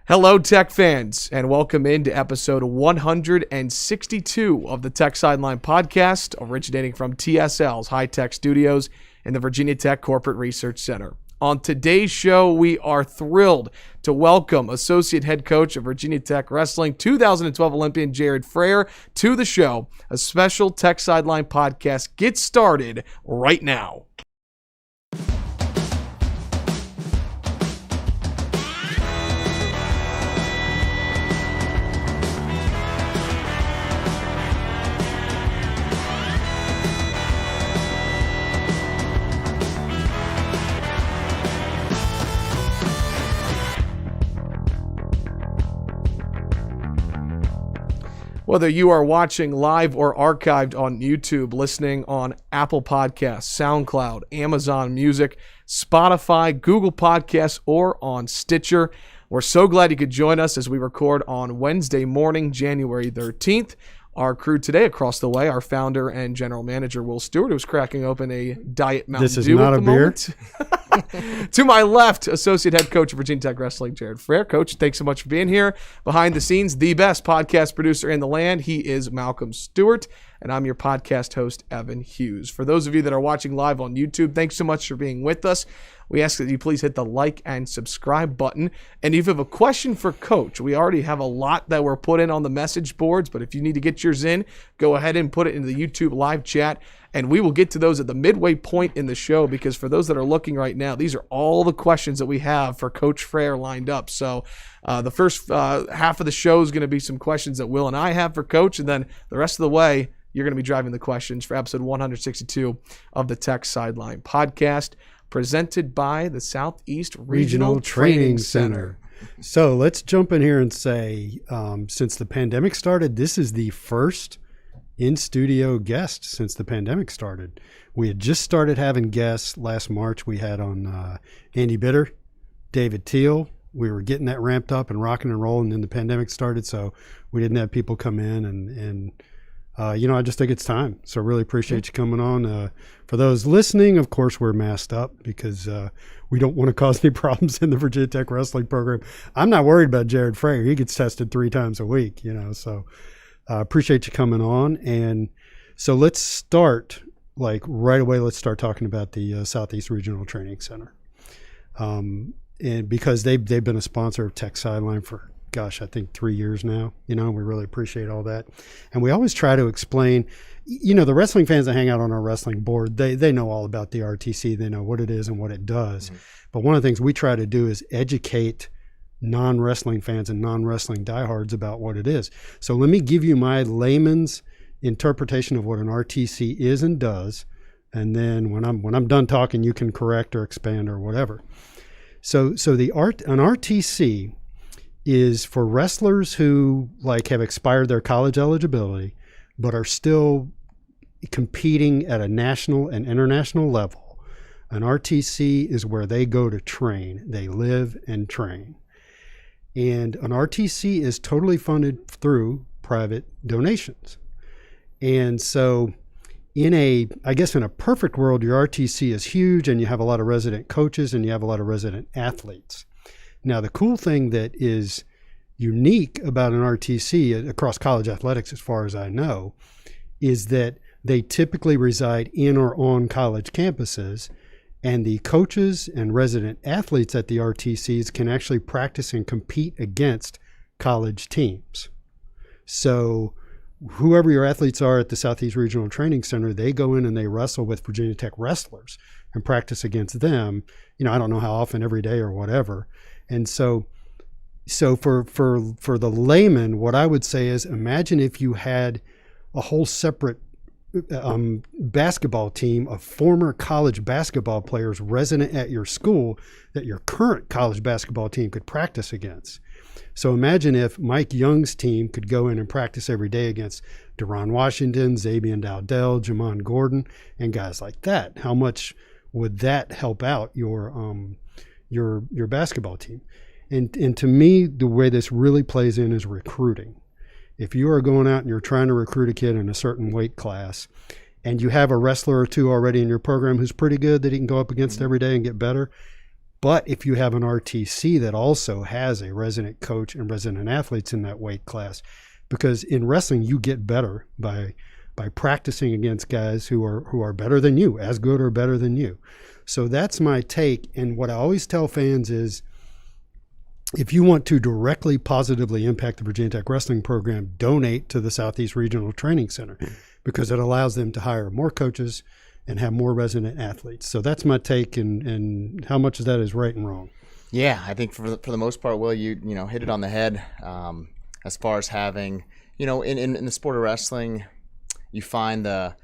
Hello, Tech fans, and welcome into episode 162 of the Tech Sideline Podcast, originating from TSL's high-tech studios in the Virginia Tech Corporate Research Center. On today's show, we are thrilled to welcome Associate Head Coach of Virginia Tech Wrestling, 2012 Olympian Jared Frayer, to the show. A special Tech Sideline Podcast gets started right now. Whether you are watching live or archived on YouTube, listening on Apple Podcasts, SoundCloud, Amazon Music, Spotify, Google Podcasts, or on Stitcher, we're so glad you could join us as we record on Wednesday morning, January 13th. Our crew today across the way, our founder and general manager, Will Stewart, who's cracking open a Diet Mountain Dew. This is not a beer. To my left, Associate Head Coach of Virginia Tech Wrestling, Jared Frayer. Coach, thanks so much for being here. Behind the scenes, the best podcast producer in the land. He is Malcolm Stewart, and I'm your podcast host, Evan Hughes. For those of you that are watching live on YouTube, thanks so much for being with us. We ask that you please hit the like and subscribe button. And if you have a question for Coach, we already have a lot that were put in on the message boards, but if you need to get yours in, go ahead and put it into the YouTube live chat, and we will get to those at the midway point in the show, because for those that are looking right now, these are all the questions that we have for Coach Frayer lined up. So the first half of the show is going to be some questions that Will and I have for Coach, and then the rest of the way, you're going to be driving the questions for episode 162 of the Tech Sideline Podcast, presented by the Southeast Regional Training Center. So let's jump in here and say, since the pandemic started, this is the first in-studio guest since the pandemic started. We had just started having guests last March. We had on Andy Bitter, David Teal. We were getting that ramped up and rocking and rolling, and then the pandemic started, so we didn't have people come in, and I just think it's time. So really appreciate you coming on. For those listening, of course, we're masked up because we don't want to cause any problems in the Virginia Tech Wrestling program. I'm not worried about Jared Frayer. He gets tested 3 times a week, so appreciate you coming on. And so let's start, right away, let's start talking about the Southeast Regional Training Center. And because they've been a sponsor of Tech Sideline for I think 3 years now, we really appreciate all that. And we always try to explain, the wrestling fans that hang out on our wrestling board, they know all about the RTC. They know what it is and what it does. Mm-hmm. But one of the things we try to do is educate non-wrestling fans and non-wrestling diehards about what it is. So let me give you my layman's interpretation of what an RTC is and does. And then when I'm done talking, you can correct or expand or whatever. So an RTC is for wrestlers who have expired their college eligibility, but are still competing at a national and international level. An RTC is where they go to train. They live and train. And an RTC is totally funded through private donations. And so in a perfect world, your RTC is huge and you have a lot of resident coaches and you have a lot of resident athletes. Now, the cool thing that is unique about an RTC across college athletics, as far as I know, is that they typically reside in or on college campuses, and the coaches and resident athletes at the RTCs can actually practice and compete against college teams. So whoever your athletes are at the Southeast Regional Training Center, they go in and they wrestle with Virginia Tech wrestlers and practice against them. I don't know how often, every day or whatever. And so for the layman, what I would say is, imagine if you had a whole separate basketball team of former college basketball players resident at your school that your current college basketball team could practice against. So imagine if Mike Young's team could go in and practice every day against Deron Washington, Zabian Dowdell, Jamon Gordon, and guys like that. How much would that help out your basketball team? And to me, the way this really plays in is recruiting. If you are going out and you're trying to recruit a kid in a certain weight class, and you have a wrestler or two already in your program who's pretty good that he can go up against every day and get better, But if you have an RTC that also has a resident coach and resident athletes in that weight class, because in wrestling you get better by practicing against guys who are better than you, as good or better than you. So that's my take. And what I always tell fans is, if you want to directly positively impact the Virginia Tech wrestling program, donate to the Southeast Regional Training Center, because it allows them to hire more coaches and have more resident athletes. So that's my take, and how much of that is right and wrong. Yeah, I think for the most part, Will, you hit it on the head. As far as having, in the sport of wrestling, you find there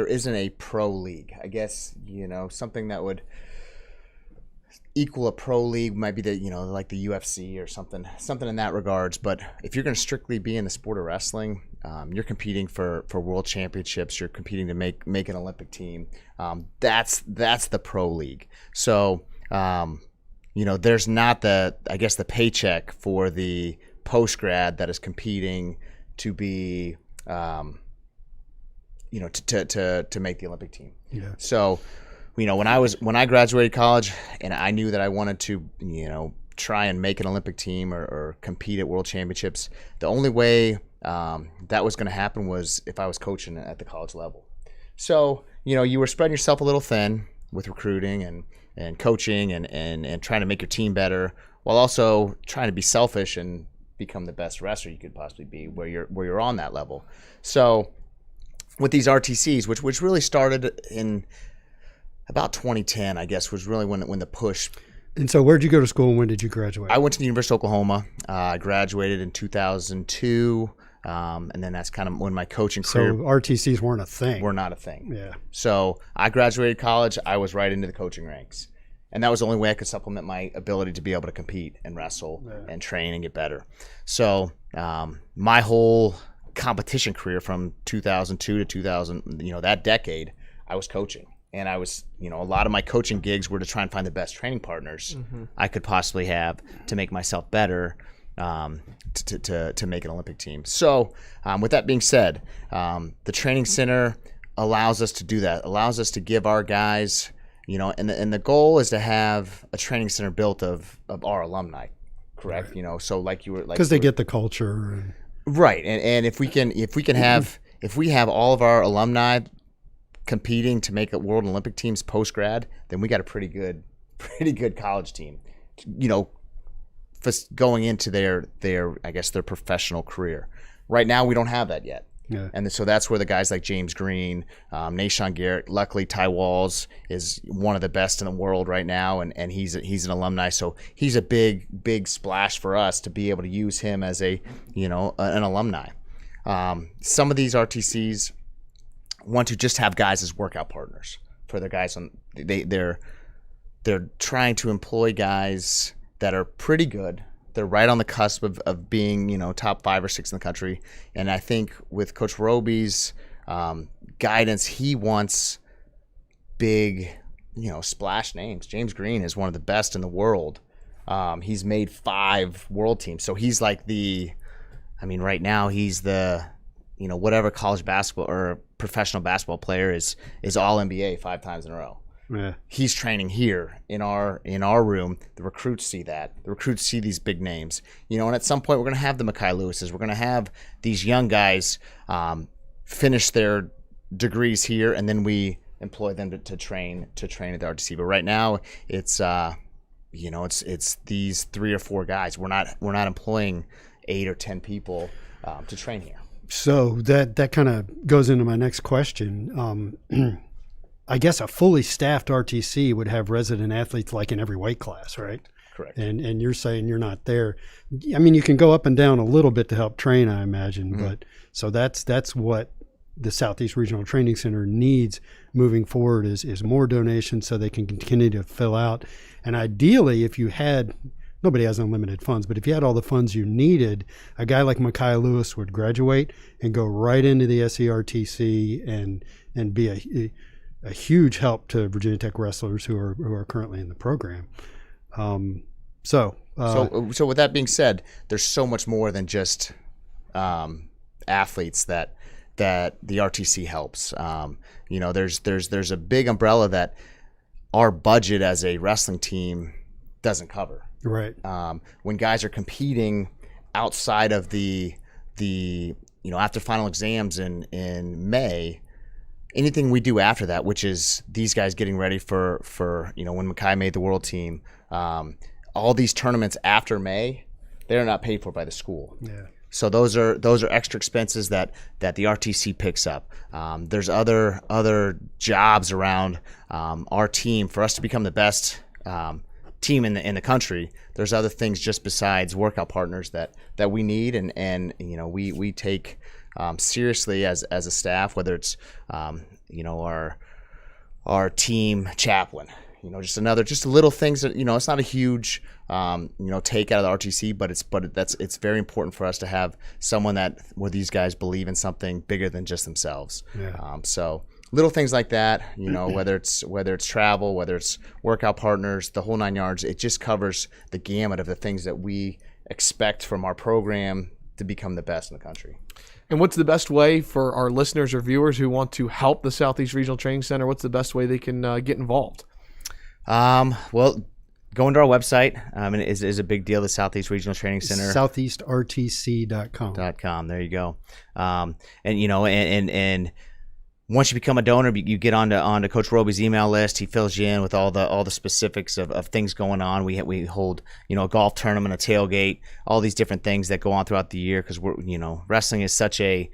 isn't a pro league. I guess, something that would equal a pro league might be like the UFC or something in that regards. But if you're going to strictly be in the sport of wrestling, you're competing for world championships. You're competing to make an Olympic team. That's the pro league. So there's not the paycheck for the post grad that is competing to be to make the Olympic team. Yeah. So when I graduated college and I knew that I wanted to try and make an Olympic team or compete at world championships, the only way that was going to happen was if I was coaching at the college level. So you were spreading yourself a little thin with recruiting and coaching and trying to make your team better, while also trying to be selfish and become the best wrestler you could possibly be where you're on that level. So with these RTCs, which really started in about 2010, I guess, was really when the push. And so where'd you go to school and when did you graduate? I went to the University of Oklahoma. I graduated in 2002, and then that's kind of when my coaching career. So RTCs weren't a thing. Were not a thing. Yeah. So I graduated college. I was right into the coaching ranks. And that was the only way I could supplement my ability to be able to compete and wrestle and train and get better. So my whole competition career from 2002 to 2000, that decade, I was coaching. And I was, a lot of my coaching gigs were to try and find the best training partners I could possibly have to make myself better, to make an Olympic team. So with that being said, the training center allows us to do that, allows us to give our guys, and the goal is to have a training center built of our alumni, correct? Right. So like you were like, because they get the culture. Right. And if we have all of our alumni competing to make world Olympic teams post grad, then we got a pretty good college team, going into their I guess their professional career. Right now we don't have that yet. Yeah. And so that's where the guys like James Green, Nashawn Garrett, luckily Ty Walls is one of the best in the world right now, and he's an alumni, so he's a big splash for us to be able to use him as an alumni. Some of these RTCs want to just have guys as workout partners for their guys they're trying to employ guys that are pretty good. They're right on the cusp of being, top 5 or 6 in the country. And I think with Coach Roby's guidance, he wants big, splash names. James Green is one of the best in the world. He's made 5 world teams. So he's like right now he's the, whatever college basketball or professional basketball player is all NBA 5 times in a row. Yeah. He's training here in our room. The recruits see that. The recruits see these big names. And at some point we're going to have the Mekhi Lewises. We're going to have these young guys finish their degrees here, and then we employ them to train at the RTC. But right now it's it's these 3 or 4 guys. We're not employing 8 or 10 people to train here. So that kind of goes into my next question. I guess a fully staffed RTC would have resident athletes like in every weight class, right? Correct. And you're saying you're not there. I mean, you can go up and down a little bit to help train, I imagine. Mm-hmm. But so that's what the Southeast Regional Training Center needs moving forward is more donations so they can continue to fill out. And ideally, if you had – nobody has unlimited funds, but if you had all the funds you needed, a guy like Mekhi Lewis would graduate and go right into the SERTC and be a huge help to Virginia Tech wrestlers who are currently in the program. So with that being said, there's so much more than just athletes that the RTC helps. There's a big umbrella that our budget as a wrestling team doesn't cover. Right. When guys are competing outside of the after final exams in May, anything we do after that, which is these guys getting ready for when Makai made the world team, all these tournaments after May, they're not paid for by the school. Yeah. So those are extra expenses that the RTC picks up. There's other jobs around our team for us to become the best team in the country. There's other things just besides workout partners that we need, and we take seriously as a staff, whether it's our team chaplain, just little things that it's not a huge take out of the RTC, but it's very important for us to have someone where these guys believe in something bigger than just themselves. Yeah. So little things like that, whether it's travel, whether it's workout partners, the whole 9 yards, it just covers the gamut of the things that we expect from our program to become the best in the country. And what's the best way for our listeners or viewers who want to help the Southeast Regional Training Center? What's the best way they can get involved? Well, going to our website is a big deal. The Southeast Regional Training Center, southeastrtc.com. There you go. And once you become a donor, you get onto Coach Roby's email list. He fills you in with all the specifics of things going on. We hold a golf tournament, a tailgate, all these different things that go on throughout the year, because wrestling is such a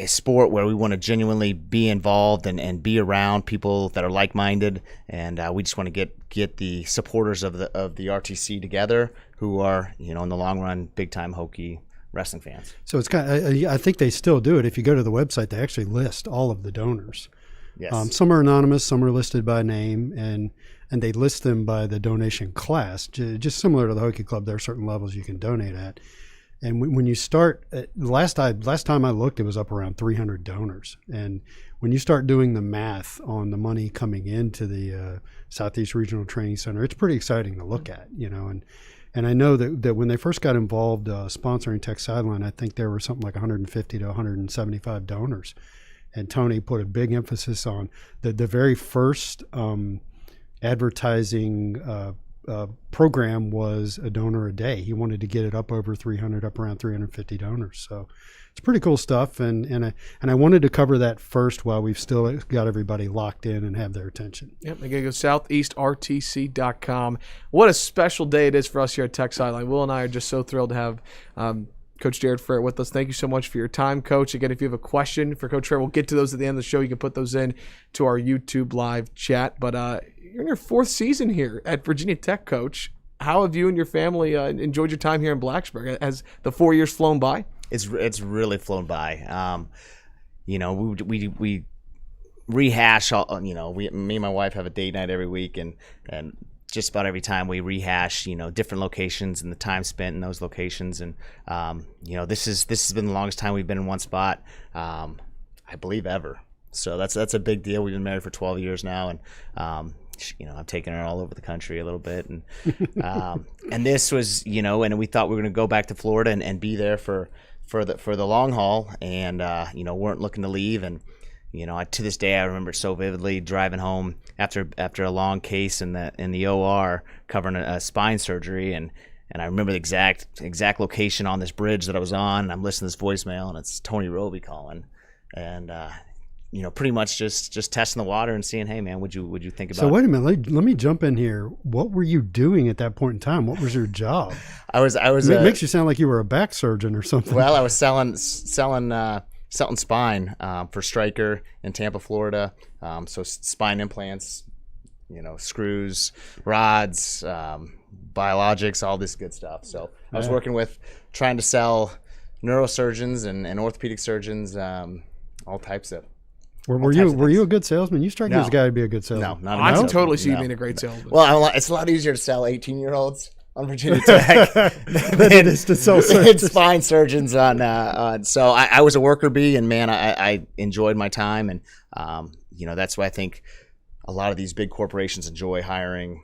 sport where we want to genuinely be involved and be around people that are like-minded, and we just want to get the supporters of the RTC together, who are in the long run big-time Hokie wrestling fans. So it's I think they still do it. If you go to the website, they actually list all of the donors. Yes. Some are anonymous, some are listed by name, and they list them by the donation class. Just similar to the Hokie Club, there are certain levels you can donate at. And when you start, last time I looked, it was up around 300 donors. And when you start doing the math on the money coming into the Southeast Regional Training Center, it's pretty exciting to look at, And I know that when they first got involved sponsoring Tech Sideline, I think there were something like 150 to 175 donors. And Tony put a big emphasis on the very first advertising program was a donor a day. He wanted to get it up over 300, up around 350 donors. So it's pretty cool stuff. And I wanted to cover that first while we've still got everybody locked in and have their attention. Yep, they got to go southeastrtc.com. What a special day it is for us here at Tech Sideline. Will and I are just so thrilled to have Coach Jared Frayer with us. Thank you so much for your time, Coach. Again, if you have a question for Coach Frayer, we'll get to those at the end of the show. You can put those in to our YouTube live chat. But you're in your fourth season here at Virginia Tech, Coach. How have you and your family enjoyed your time here in Blacksburg? Has the 4 years flown by? It's really flown by. We rehash all. Me and my wife have a date night every week, and just about every time we rehash, different locations and the time spent in those locations. And this has been the longest time we've been in one spot, I believe, ever. So that's a big deal. We've been married for 12 years now, and I've taken her all over the country a little bit, and and this was, and we thought we were going to go back to Florida and be there for the long haul, and weren't looking to leave. And to this day I remember so vividly driving home after a long case in the OR covering a spine surgery, and I remember the exact location on this bridge that I was on, and I'm listening to this voicemail, and it's Tony Roby calling, and pretty much just testing the water and seeing, hey man, would you think about? So wait a minute, let me jump in here. What were you doing at that point in time? What was your job? I was. It makes you sound like you were a back surgeon or something. Well, I was selling spine for Stryker in Tampa, Florida. So spine implants, screws, rods, biologics, all this good stuff. So I was working with trying to sell neurosurgeons and orthopedic surgeons, all types of. Were you a good salesman? You strike me as a guy to be a good salesman. No, not I a can good totally see you salesman. being a great salesman. Well, it's a lot easier to sell 18-year-olds on Virginia Tech than it is to sell surgeons. Spine surgeons on. So I was a worker bee, and man, I enjoyed my time, and that's why I think a lot of these big corporations enjoy hiring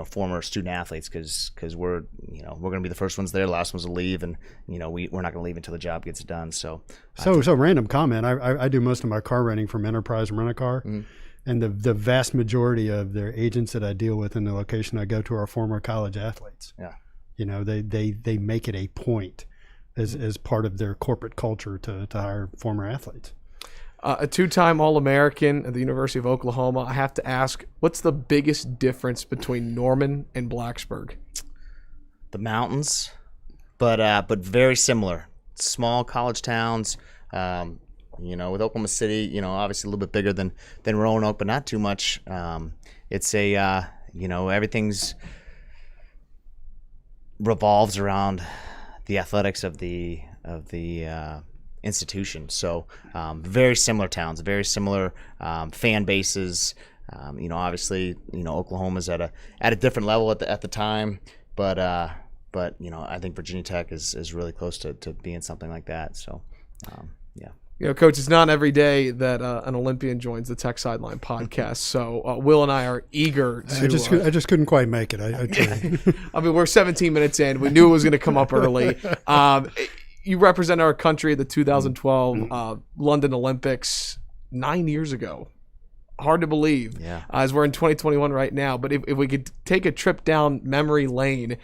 former student athletes, because we're going to be the first ones there, the last ones to leave, and we're not going to leave until the job gets done. So random comment. I do most of my car renting from Enterprise Rent-A-Car. Mm-hmm. And the vast majority of their agents that I deal with in the location I go to are former college athletes. Yeah. You know, they make it a point as part of their corporate culture to hire former athletes. A two-time All-American at the University of Oklahoma. I have to ask, what's the biggest difference between Norman and Blacksburg? The mountains, but very similar. Small college towns. You know, with Oklahoma City, you know, obviously a little bit bigger than Roanoke, but not too much. It's a you know, everything's revolves around the athletics of the institution. So very similar towns, very similar fan bases. You know, obviously, you know, Oklahoma's at a different level at the time, but you know, I think Virginia Tech is really close to being something like that. So yeah. You know, Coach, it's not every day that an Olympian joins the Tech Sideline podcast. So Will and I are eager to. I just couldn't quite make it. I tried. I mean, we're 17 minutes in. We knew it was going to come up early. You represent our country at the 2012 London Olympics 9 years ago. Hard to believe, as we're in 2021 right now. But if we could take a trip down memory lane,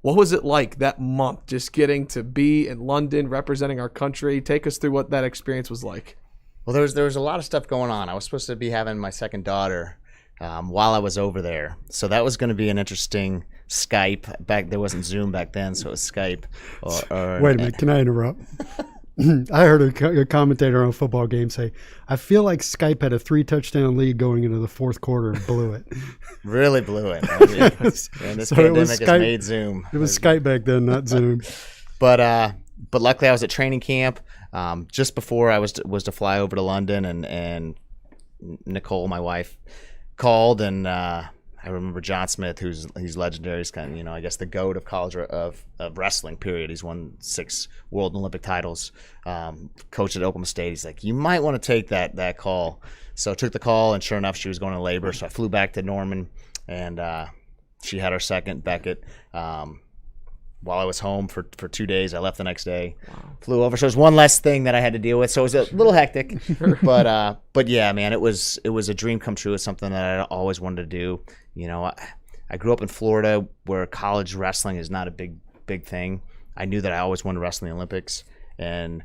what was it like that month, just getting to be in London, representing our country? Take us through what that experience was like. Well, there was a lot of stuff going on. I was supposed to be having my second daughter while I was over there, so that was going to be an interesting Skype. There wasn't Zoom back then, so it was Skype. Wait a minute, can I interrupt? I heard a commentator on a football game say, "I feel like Skype had a 3-touchdown lead going into the fourth quarter and blew it." Really blew it. I mean, and this pandemic has made Zoom. It was Skype back then, not Zoom. But luckily I was at training camp just before I was to fly over to London, and Nicole, my wife, called, and I remember John Smith, he's legendary. He's kind of, you know, I guess the GOAT of college of wrestling, period. He's won 6 world and Olympic titles. Coach at Oklahoma State. He's like, you might want to take that call. So I took the call, and sure enough, she was going to labor. So I flew back to Norman, and she had her second, Beckett. While I was home for 2 days, I left the next day. Wow. Flew over. So it was one less thing that I had to deal with. So it was a little hectic, but yeah, man, it was a dream come true. It's something that I always wanted to do. You know, I grew up in Florida, where college wrestling is not a big thing. I knew that I always wanted to wrestle in the Olympics, and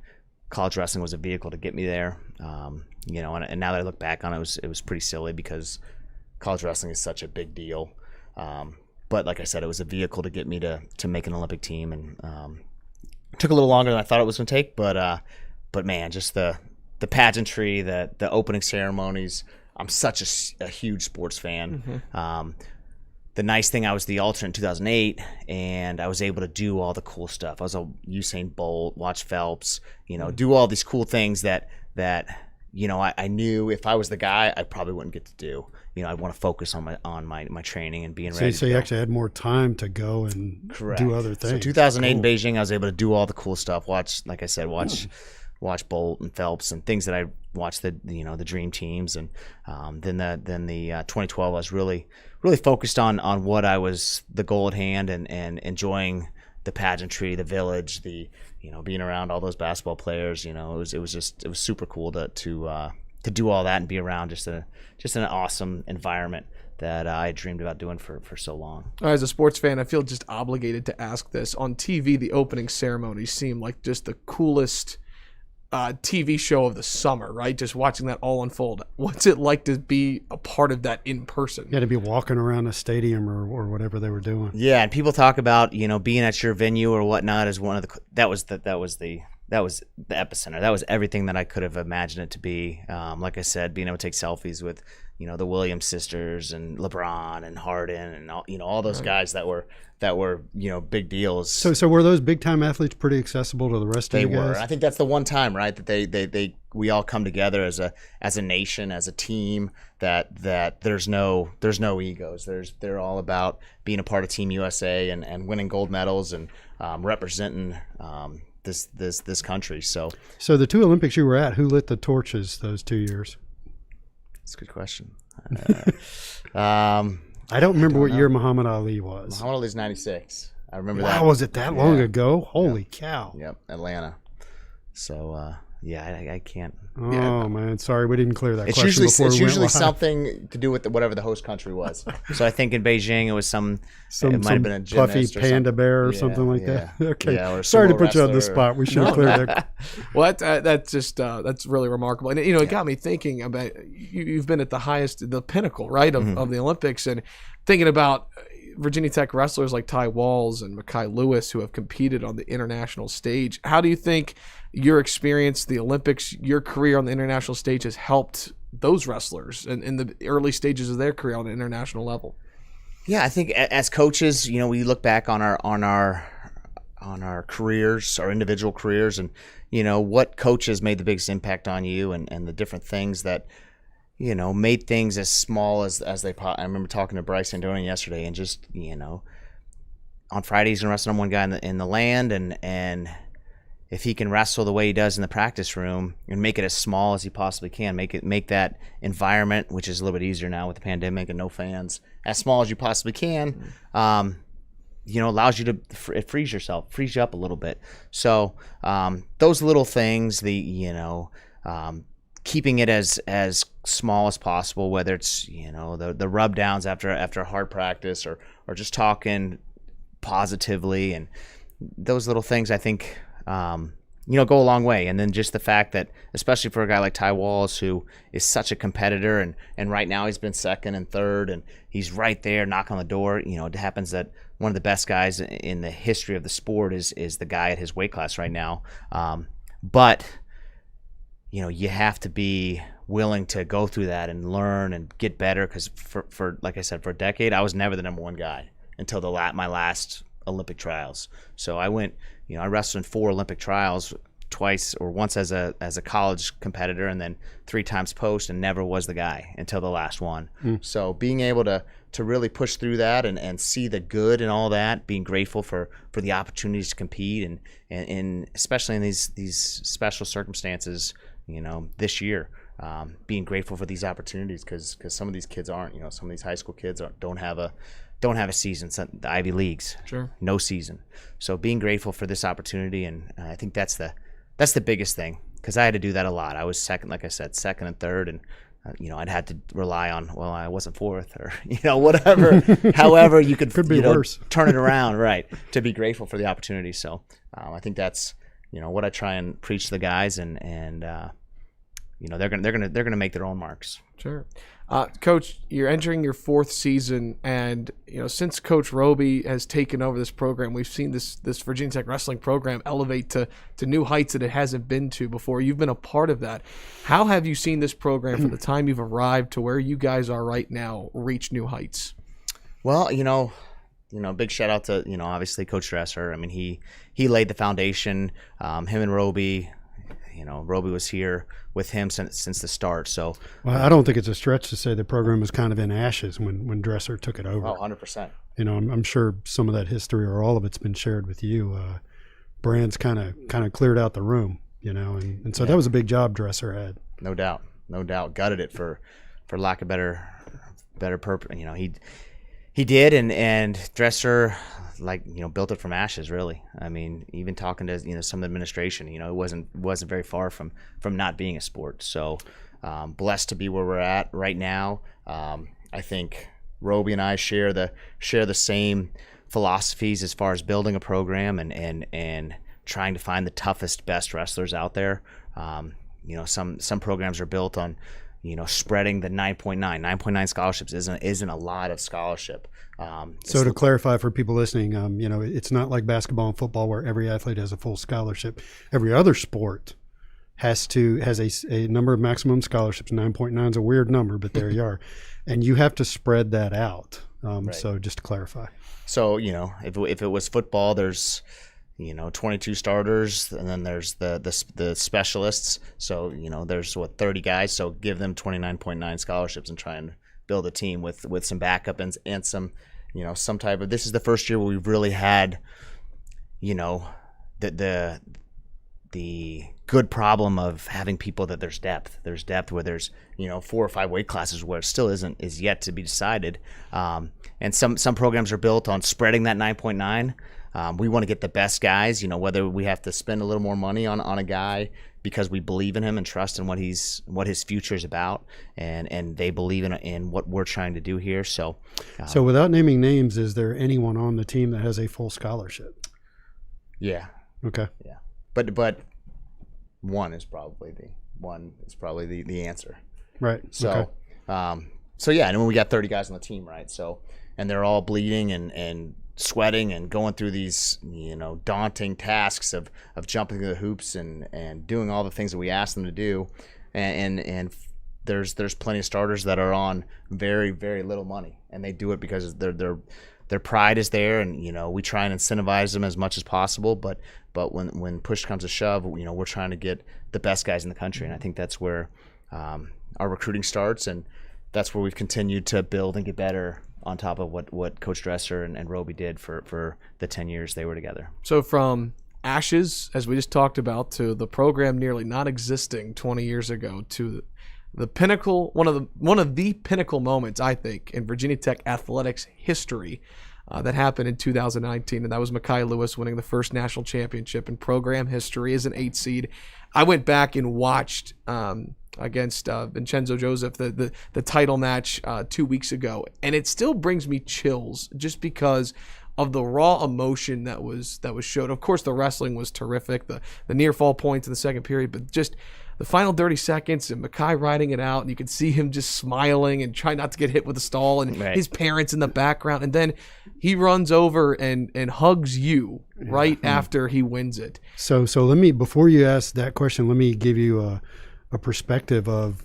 college wrestling was a vehicle to get me there. You know, and now that I look back on it, it was pretty silly, because college wrestling is such a big deal. But like I said, it was a vehicle to get me to make an Olympic team, and it took a little longer than I thought it was going to take. But man, just the pageantry, the opening ceremonies. I'm such a huge sports fan. Mm-hmm. The nice thing, I was the alternate in 2008, and I was able to do all the cool stuff. I was a Usain Bolt, watch Phelps, you know, do all these cool things that you know, I knew if I was the guy, I probably wouldn't get to do. You know, I'd want to focus on my training and being ready. So you actually had more time to go and do other things. So 2008 in Beijing, I was able to do all the cool stuff. Watch Bolt and Phelps and things that I watched, the dream teams, and then the 2012, I was really focused on what I was, the goal at hand, and enjoying the pageantry, the village, being around all those basketball players. You know, it was super cool to do all that and be around just an awesome environment that I dreamed about doing for so long. As a sports fan, I feel just obligated to ask this. On TV, the opening ceremonies seem like just the coolest TV show of the summer, right? Just watching that all unfold. What's it like to be a part of that in person? Yeah, to be walking around a stadium or whatever they were doing. Yeah, and people talk about, you know, being at your venue or whatnot as one of the that was the epicenter. That was everything that I could have imagined it to be. Like I said, being able to take selfies with, you know, the Williams sisters and LeBron and Harden and all those guys that were big deals. So were those big time athletes pretty accessible to the rest of you guys? They were. I think that's the one time, right, that we all come together as a nation, as a team. That there's no egos. They're all about being a part of Team USA and winning gold medals and representing this country. So the 2 Olympics you were at, who lit the torches those 2 years? That's a good question. I don't remember what year Muhammad Ali was. Muhammad Ali's 96. I remember that. Wow, was it that long ago? Holy cow. Yep, Atlanta. So Yeah, I can't. Oh man, sorry, we didn't clear that. It's question usually before we went live. something to do with whatever the host country was. So I think in Beijing it was it might have been a fluffy gymnast or panda something. bear or something like that. Okay, Yeah, or a sorry to sumo put you on the wrestler. spot. We should have cleared that. Well, that's just that's really remarkable, and it got me thinking about you've been at the highest, the pinnacle, right, of the Olympics, and thinking about Virginia Tech wrestlers like Ty Walls and Mekhi Lewis who have competed on the international stage. How do you think your experience, the Olympics, your career on the international stage has helped those wrestlers in the early stages of their career on the international level? Yeah, I think as coaches, we look back on our careers, our individual careers, and what coaches made the biggest impact on you, and the different things that made things as small as they. I remember talking to Bryce Andonian yesterday, and just on Friday he's gonna wrestle one guy in the land, and if he can wrestle the way he does in the practice room and make it as small as he possibly can, make that environment, which is a little bit easier now with the pandemic and no fans, as small as you possibly can. Allows you to it frees you up a little bit. So those little things, keeping it as small as possible, whether it's the rub downs after a hard practice or just talking positively, and those little things I think go a long way. And then just the fact that, especially for a guy like Ty Walls, who is such a competitor, and right now he's been second and third, and he's right there knocking on the door. It happens that one of the best guys in the history of the sport is the guy at his weight class right now. But you have to be willing to go through that and learn and get better, because for like I said, for a decade I was never the number one guy until my last Olympic trials. So I went, I wrestled in 4 Olympic trials, twice or once as a college competitor, and then 3 times post, and never was the guy until the last one. So being able to really push through that and see the good and all that, being grateful for the opportunities to compete, and especially in these special circumstances, this year, being grateful for these opportunities, because some of these kids aren't, some of these high school kids don't have a season. The Ivy Leagues, sure, no season. So being grateful for this opportunity, and I think that's the biggest thing, because I had to do that a lot. I was second and third, and I'd had to rely on, I wasn't fourth, or whatever. However, you could be worse. Turn it around, right? To be grateful for the opportunity. So I think that's what I try and preach to the guys, and they're gonna make their own marks. Sure. Coach, you're entering your 4th season, and since Coach Roby has taken over this program, we've seen this Virginia Tech wrestling program elevate to new heights that it hasn't been to before. You've been a part of that. How have you seen this program, from the time you've arrived to where you guys are right now, reach new heights? Well, big shout out to obviously Coach Dresser. I mean, he laid the foundation. Him and Roby. Roby was here with him since the start. So, I don't think it's a stretch to say the program was kind of in ashes when Dresser took it over. 100%. I'm sure some of that history, or all of it's, been shared with you. Brands kind of cleared out the room, and so that was a big job Dresser had. No doubt. Gutted it for lack of better purpose. He did, and Dresser, built it from ashes, really. I mean, even talking to some administration, it wasn't very far from not being a sport. So blessed to be where we're at right now. I think Roby and I share the same philosophies as far as building a program and trying to find the toughest, best wrestlers out there. Some programs are built on spreading the 9.9 scholarships isn't a lot of scholarship. So to clarify for people listening, it's not like basketball and football where every athlete has a full scholarship. Every other sport has a number of maximum scholarships. 9.9 is a weird number, but there you are, and you have to spread that out. Right. So just to clarify. So if it was football, there's 22 starters, and then there's the specialists. So there's 30 guys. So give them 29.9 scholarships and try and build a team with some backup and some some type of. This is the first year where we've really had the good problem of having people that there's depth. There's depth where there's 4 or 5 weight classes where it still is yet to be decided. And some programs are built on spreading that 9.9. We want to get the best guys, whether we have to spend a little more money on a guy because we believe in him and trust in what his future is about, and they believe in what we're trying to do here. So without naming names, is there anyone on the team that has a full scholarship? Yeah. Okay. Yeah. But one is probably the answer. Right. So so yeah, and when we got 30 guys on the team, right? So, and they're all bleeding and sweating and going through these, daunting tasks of jumping through the hoops and doing all the things that we ask them to do, and there's plenty of starters that are on very, very little money, and they do it because their pride is there, and we try and incentivize them as much as possible, but when push comes to shove, we're trying to get the best guys in the country, and I think that's where our recruiting starts, and that's where we've continued to build and get better on top of what Coach Dresser and Roby did for the 10 years they were together. So from ashes, as we just talked about, to the program nearly not existing 20 years ago, to the pinnacle, one of the pinnacle moments, I think, in Virginia Tech athletics history that happened in 2019, and that was Mekhi Lewis winning the first national championship in program history as an 8 seed. I went back and watched against Vincenzo Joseph the title match 2 weeks ago, and it still brings me chills just because of the raw emotion that was showed. Of course, the wrestling was terrific, the near fall points in the second period, but just the final 30 seconds and Mekhi riding it out, and you could see him just smiling and trying not to get hit with the stall, and his parents in the background, and then he runs over and hugs you right after he wins it. So let me, before you ask that question, let me give you a perspective of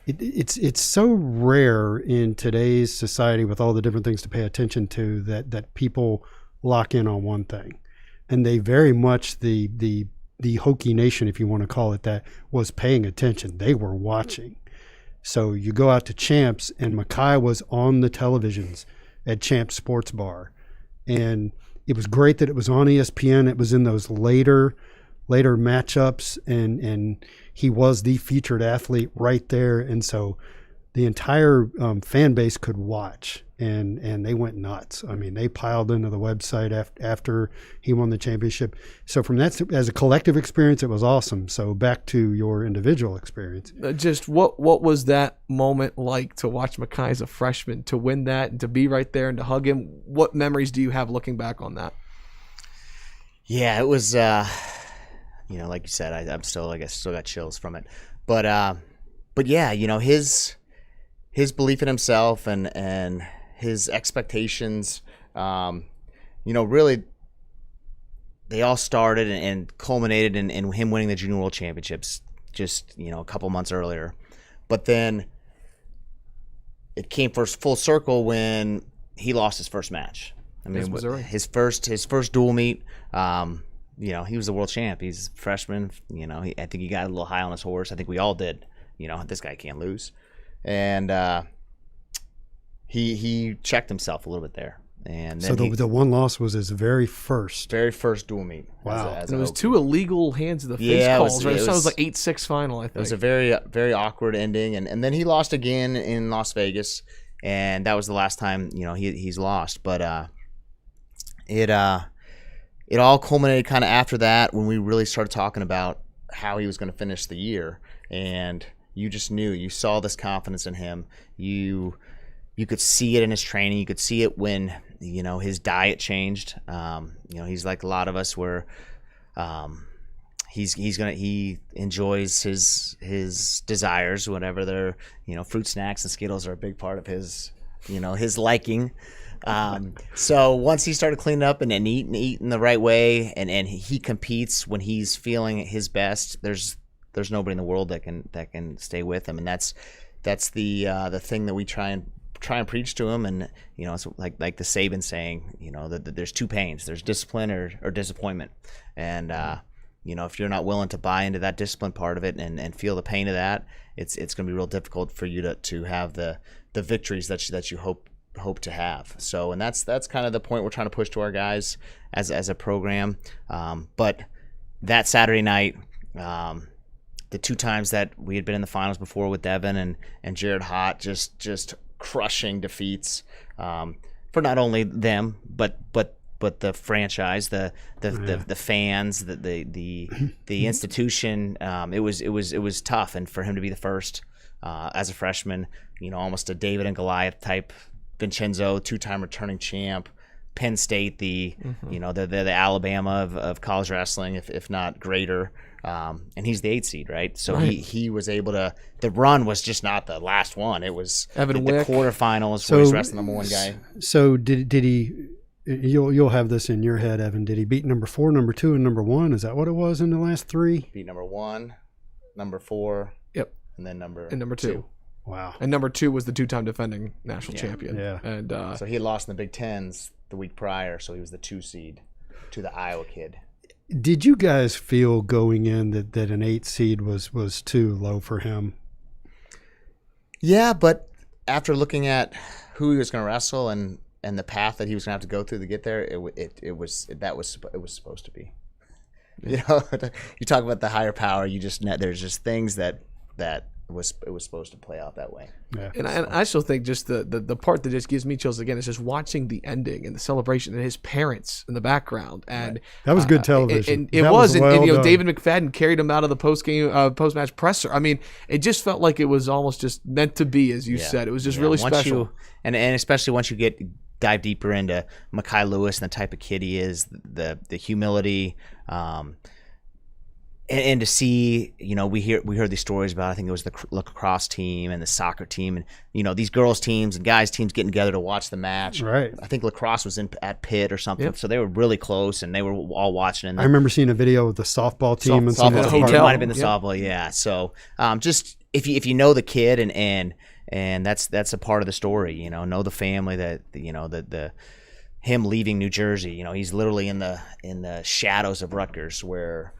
it's so rare in today's society with all the different things to pay attention to that people lock in on one thing, and they very much the Hokie Nation, if you want to call it that, was paying attention. They were watching. So you go out to Champs, and Mekhi was on the televisions at Champs Sports Bar, and it was great that it was on ESPN. It was in those later matchups, and he was the featured athlete right there, and so the entire fan base could watch, and they went nuts. I mean, they piled into the website after he won the championship. So from that, as a collective experience, it was awesome. So back to your individual experience. Just what was that moment like to watch Mekhi as a freshman, to win that and to be right there and to hug him? What memories do you have looking back on that? Yeah, it was, like you said, I'm still, I guess, still got chills from it. But yeah, his belief in himself and his expectations, really, they all started and culminated in him winning the Junior World Championships just, a couple months earlier. But then it came full circle when he lost his first match. I mean, his first dual meet, he was the world champ. He's a freshman. I think he got a little high on his horse. I think we all did. This guy can't lose. And he checked himself a little bit there. And then so the one loss was his very first dual meet. Wow. And it was two illegal hands of the face calls, right? So it was like 8-6 final, I think. It was a very, very awkward ending. And then he lost again in Las Vegas. And that was the last time, he's lost. But it all culminated kind of after that when we really started talking about how he was going to finish the year. And you just knew, you saw this confidence in him. You could see it in his training. You could see it when, his diet changed. He's like a lot of us where he enjoys his desires, whatever they're, fruit snacks and Skittles are a big part of his liking. So once he started cleaning up and eating the right way, and he competes when he's feeling his best, there's nobody in the world that can stay with him, and that's the thing that we try and preach to him. And it's like the Saban saying, that there's two pains: there's discipline or disappointment. And if you're not willing to buy into that discipline part of it and feel the pain of that, it's going to be real difficult for you to have the victories that you hope to have. So, and that's kind of the point we're trying to push to our guys as a program. But that Saturday night, the two times that we had been in the finals before with Devin and Jared Hott, just crushing defeats for not only them but but the franchise, the fans, the institution. It was tough, and for him to be the first as a freshman, almost a David and Goliath type. Vincenzo, 2-time returning champ. Penn State, the Alabama of college wrestling, if not greater. And he's the 8th seed, right? So he was able to. The run was just not the last one. It was Evan the Wick. Quarterfinals where he's wrestling number 1 guy. So did he? You'll have this in your head, Evan. Did he beat number 4, number 2, and number 1? Is that what it was in the last 3? Beat number 1, number 4. Yep. And then number 2. Wow. And number 2 was the 2-time defending national champion. Yeah. And so he had lost in the Big Tens the week prior, so he was the 2 seed to the Iowa kid. Did you guys feel going in that an 8 seed was too low for him? Yeah, but after looking at who he was going to wrestle and the path that he was going to have to go through to get there, it was supposed to be. You talk about the higher power. There's just things that it was supposed to play out that way. Yeah. And I still think just the part that just gives me chills again is just watching the ending and the celebration and his parents in the background. And that was good television. And it that was well and done. David McFadden carried him out of the post-match presser. I mean, it just felt like it was almost just meant to be, as you said. It was just really special. And especially once you dive deeper into Mekhi Lewis and the type of kid he is, the humility, and to see, we heard these stories about, I think it was the lacrosse team and the soccer team, and these girls teams and guys teams getting together to watch the match. Right. I think lacrosse was at Pitt or something, Yep. so they were really close and they were all watching. And I remember seeing a video of the softball team and some of softball the team. It hotel. might have been the Yep. softball, yeah. So just if you know the kid and that's a part of the story, know the family that the him leaving New Jersey, he's literally in the shadows of Rutgers where.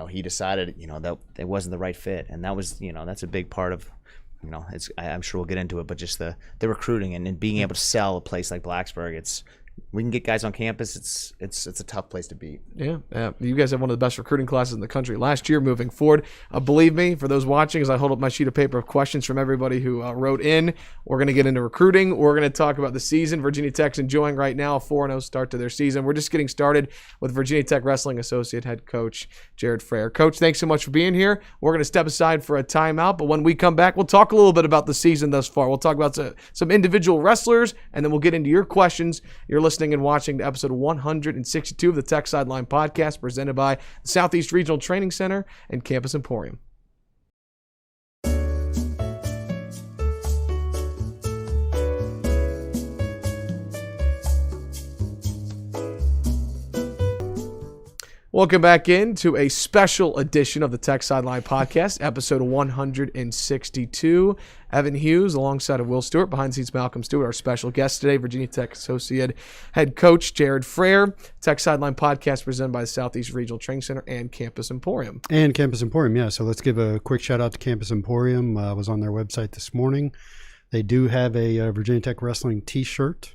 He decided, that it wasn't the right fit, and that was, that's a big part of, I'm sure we'll get into it, but just the recruiting and being able to sell a place like Blacksburg. We can get guys on campus. It's a tough place to beat. Yeah, you guys have one of the best recruiting classes in the country last year. Moving forward, believe me, for those watching, as I hold up my sheet of paper of questions from everybody who wrote in, we're going to get into recruiting. We're going to talk about the season. Virginia Tech's enjoying right now a 4-0 start to their season. We're just getting started with Virginia Tech Wrestling Associate Head Coach Jared Frayer. Coach, thanks so much for being here. We're going to step aside for a timeout, but when we come back, we'll talk a little bit about the season thus far. We'll talk about some individual wrestlers, and then we'll get into your questions. You're listening and watching to episode 162 of the Tech Sideline Podcast, presented by the Southeast Regional Training Center and Campus Emporium. Welcome back into a special edition of the Tech Sideline Podcast, episode 162. Evan Hughes alongside of Will Stewart, behind the scenes Malcolm Stewart, our special guest today, Virginia Tech Associate Head Coach Jared Frayer. Tech Sideline Podcast presented by the Southeast Regional Training Center and Campus Emporium. And Campus Emporium, yeah. So let's give a quick shout out to Campus Emporium. I was on their website this morning. They do have a Virginia Tech Wrestling t-shirt,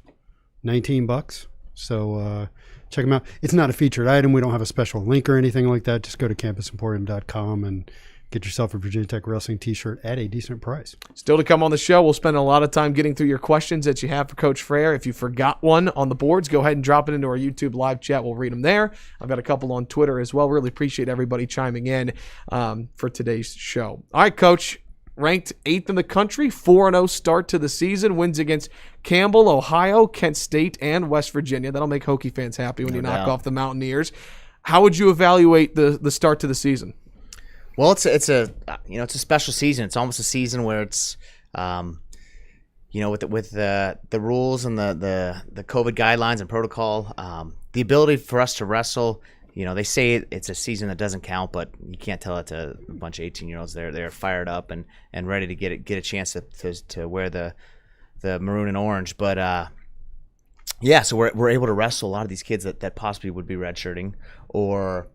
$19. So check them out. It's not a featured item. We don't have a special link or anything like that. Just go to campusemporium.com and get yourself a Virginia Tech Wrestling t-shirt at a decent price. Still to come on the show, we'll spend a lot of time getting through your questions that you have for Coach Frayer. If you forgot one on the boards, go ahead and drop it into our YouTube live chat. We'll read them there. I've got a couple on Twitter as well. Really appreciate everybody chiming in for today's show. All right, Coach. Ranked 8th in the country, 4-0 start to the season, wins against Campbell, Ohio, Kent State, and West Virginia. That'll make Hokie fans happy when you knock off the Mountaineers. How would you evaluate the start to the season? Well, it's a special season. It's almost a season where it's with the rules and the COVID guidelines and protocol, the ability for us to wrestle. They say it's a season that doesn't count, but you can't tell it to a bunch of 18-year-olds. They're fired up and ready to get a chance to wear the maroon and orange. But so we're able to wrestle a lot of these kids that possibly would be redshirting or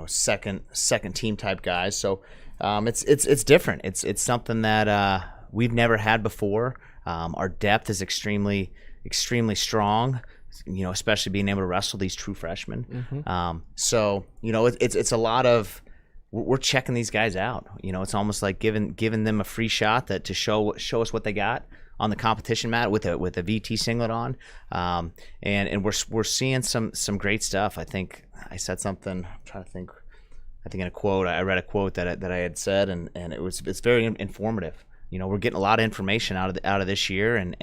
second team type guys. So it's different. It's something that we've never had before. Our depth is extremely strong. Especially being able to wrestle these true freshmen. Mm-hmm. It's a lot of we're checking these guys out. It's almost like giving them a free shot to show us what they got, on the competition mat with a VT singlet on, and we're seeing some great stuff. I think I said something. I'm trying to think. I think in a quote, I read a quote that I had said, and it's very informative. We're getting a lot of information out of this year, and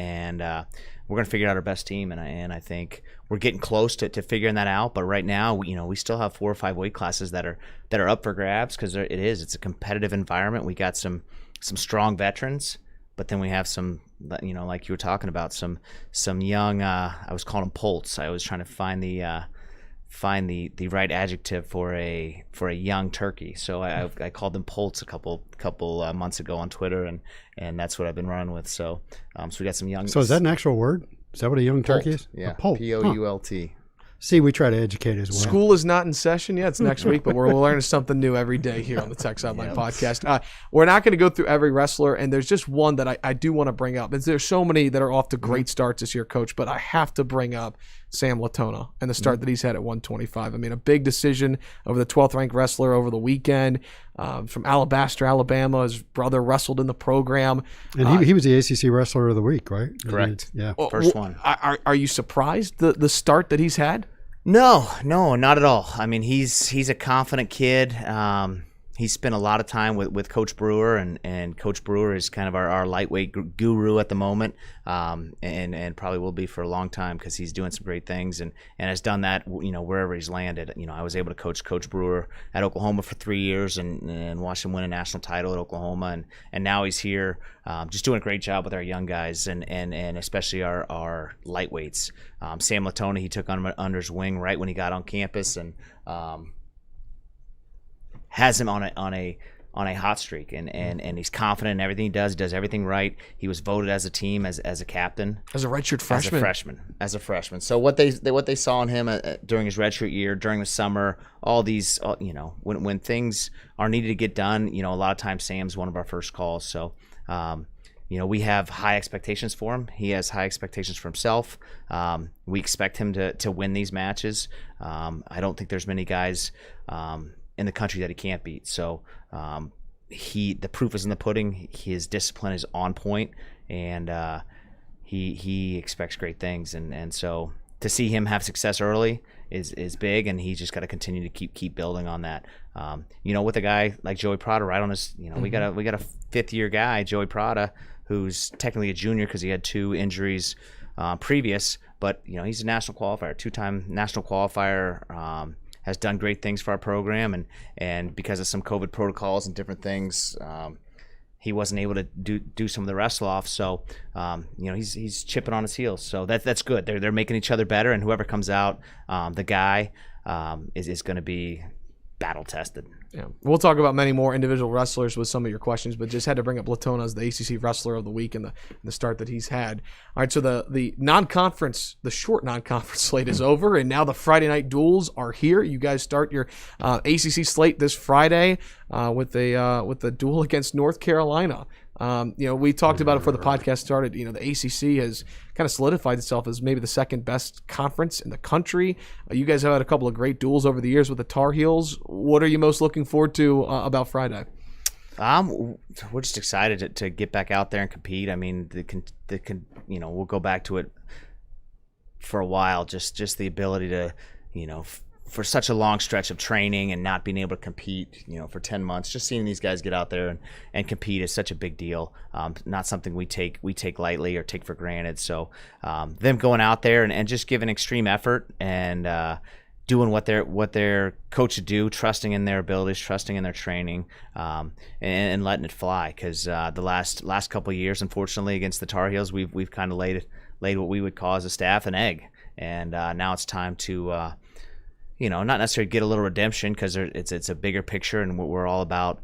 we're going to figure out our best team, and I think we're getting close to figuring that out. But right now, we still have 4 or 5 weight classes that are up for grabs because it's a competitive environment. We got some strong veterans, but then we have some, like you were talking about, some young. I was calling them Polts. I was trying to find the right adjective for a young turkey. So I called them Polts a couple months ago on Twitter, and that's what I've been running with. So we got some young. So is that an actual word? Is that what a young turkey is? Yeah, a poult. Poult. See, we try to educate as well. School is not in session yet. It's next week, but we're learning something new every day here on the Tech Sideline podcast. We're not going to go through every wrestler, and there's just one that I do want to bring up. There's so many that are off to great starts this year, Coach, but I have to bring up Sam Latona and the start that he's had at 125. I mean, a big decision over the 12th ranked wrestler over the weekend from Alabaster, Alabama. His brother wrestled in the program. And he was the ACC Wrestler of the Week, right? Correct. Yeah. First one. Are you surprised the start that he's had? No, not at all. I mean, he's a confident kid. He spent a lot of time with Coach Brewer, and Coach Brewer is kind of our lightweight guru at the moment, and probably will be for a long time because he's doing some great things and has done that wherever he's landed. I was able to coach Coach Brewer at Oklahoma for 3 years and watch him win a national title at Oklahoma, and now he's here just doing a great job with our young guys and especially our lightweights. Sam Latona, he took under his wing right when he got on campus, and has him on a hot streak, and he's confident in everything he does everything right. He was voted as a team as a captain, as a redshirt freshman. As a freshman. So what they saw in him during his redshirt year, during the summer, all these when things are needed to get done, a lot of times Sam's one of our first calls. So we have high expectations for him. He has high expectations for himself. We expect him to win these matches. I don't think there's many guys in the country that he can't beat. So the proof is in the pudding. His discipline is on point, and he expects great things. And so to see him have success early is big, and he's just got to continue to keep building on that. With a guy like Joey Prada right on his, we got a 5th-year guy, Joey Prada, who's technically a junior because he had 2 injuries previous, but he's a national qualifier, 2-time national qualifier. Has done great things for our program, and because of some COVID protocols and different things, he wasn't able to do some of the wrestle off. So he's chipping on his heels. So that's good. They're making each other better, and whoever comes out, the guy is going to be battle tested. Yeah, we'll talk about many more individual wrestlers with some of your questions, but just had to bring up Latona as the ACC Wrestler of the Week and the start that he's had. All right, so the non-conference, the short non-conference slate is over, and now the Friday night duels are here. You guys start your ACC slate this Friday with a duel against North Carolina. We talked about it before the podcast started. The ACC has kind of solidified itself as maybe the second best conference in the country. You guys have had a couple of great duels over the years with the Tar Heels. What are you most looking forward to about Friday? We're just excited to get back out there and compete. I mean, we'll go back to it for a while. Just the ability to, for such a long stretch of training and not being able to compete, for 10 months, just seeing these guys get out there and compete is such a big deal. Not something we take lightly or take for granted. So them going out there and just giving extreme effort and doing what their coach would do, trusting in their abilities, trusting in their training, and letting it fly. Because the last couple of years, unfortunately, against the Tar Heels, we've kind of laid what we would call as a staff an egg, and now it's time to. Not necessarily get a little redemption because it's a bigger picture, and we're all about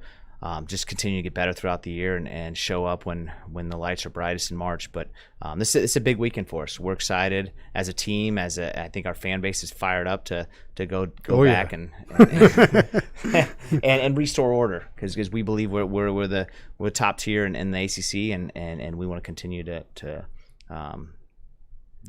just continue to get better throughout the year and show up when the lights are brightest in March. But it's a big weekend for us. We're excited as a team. I think our fan base is fired up to go back and restore order because we believe we're top tier in the ACC and we want to continue to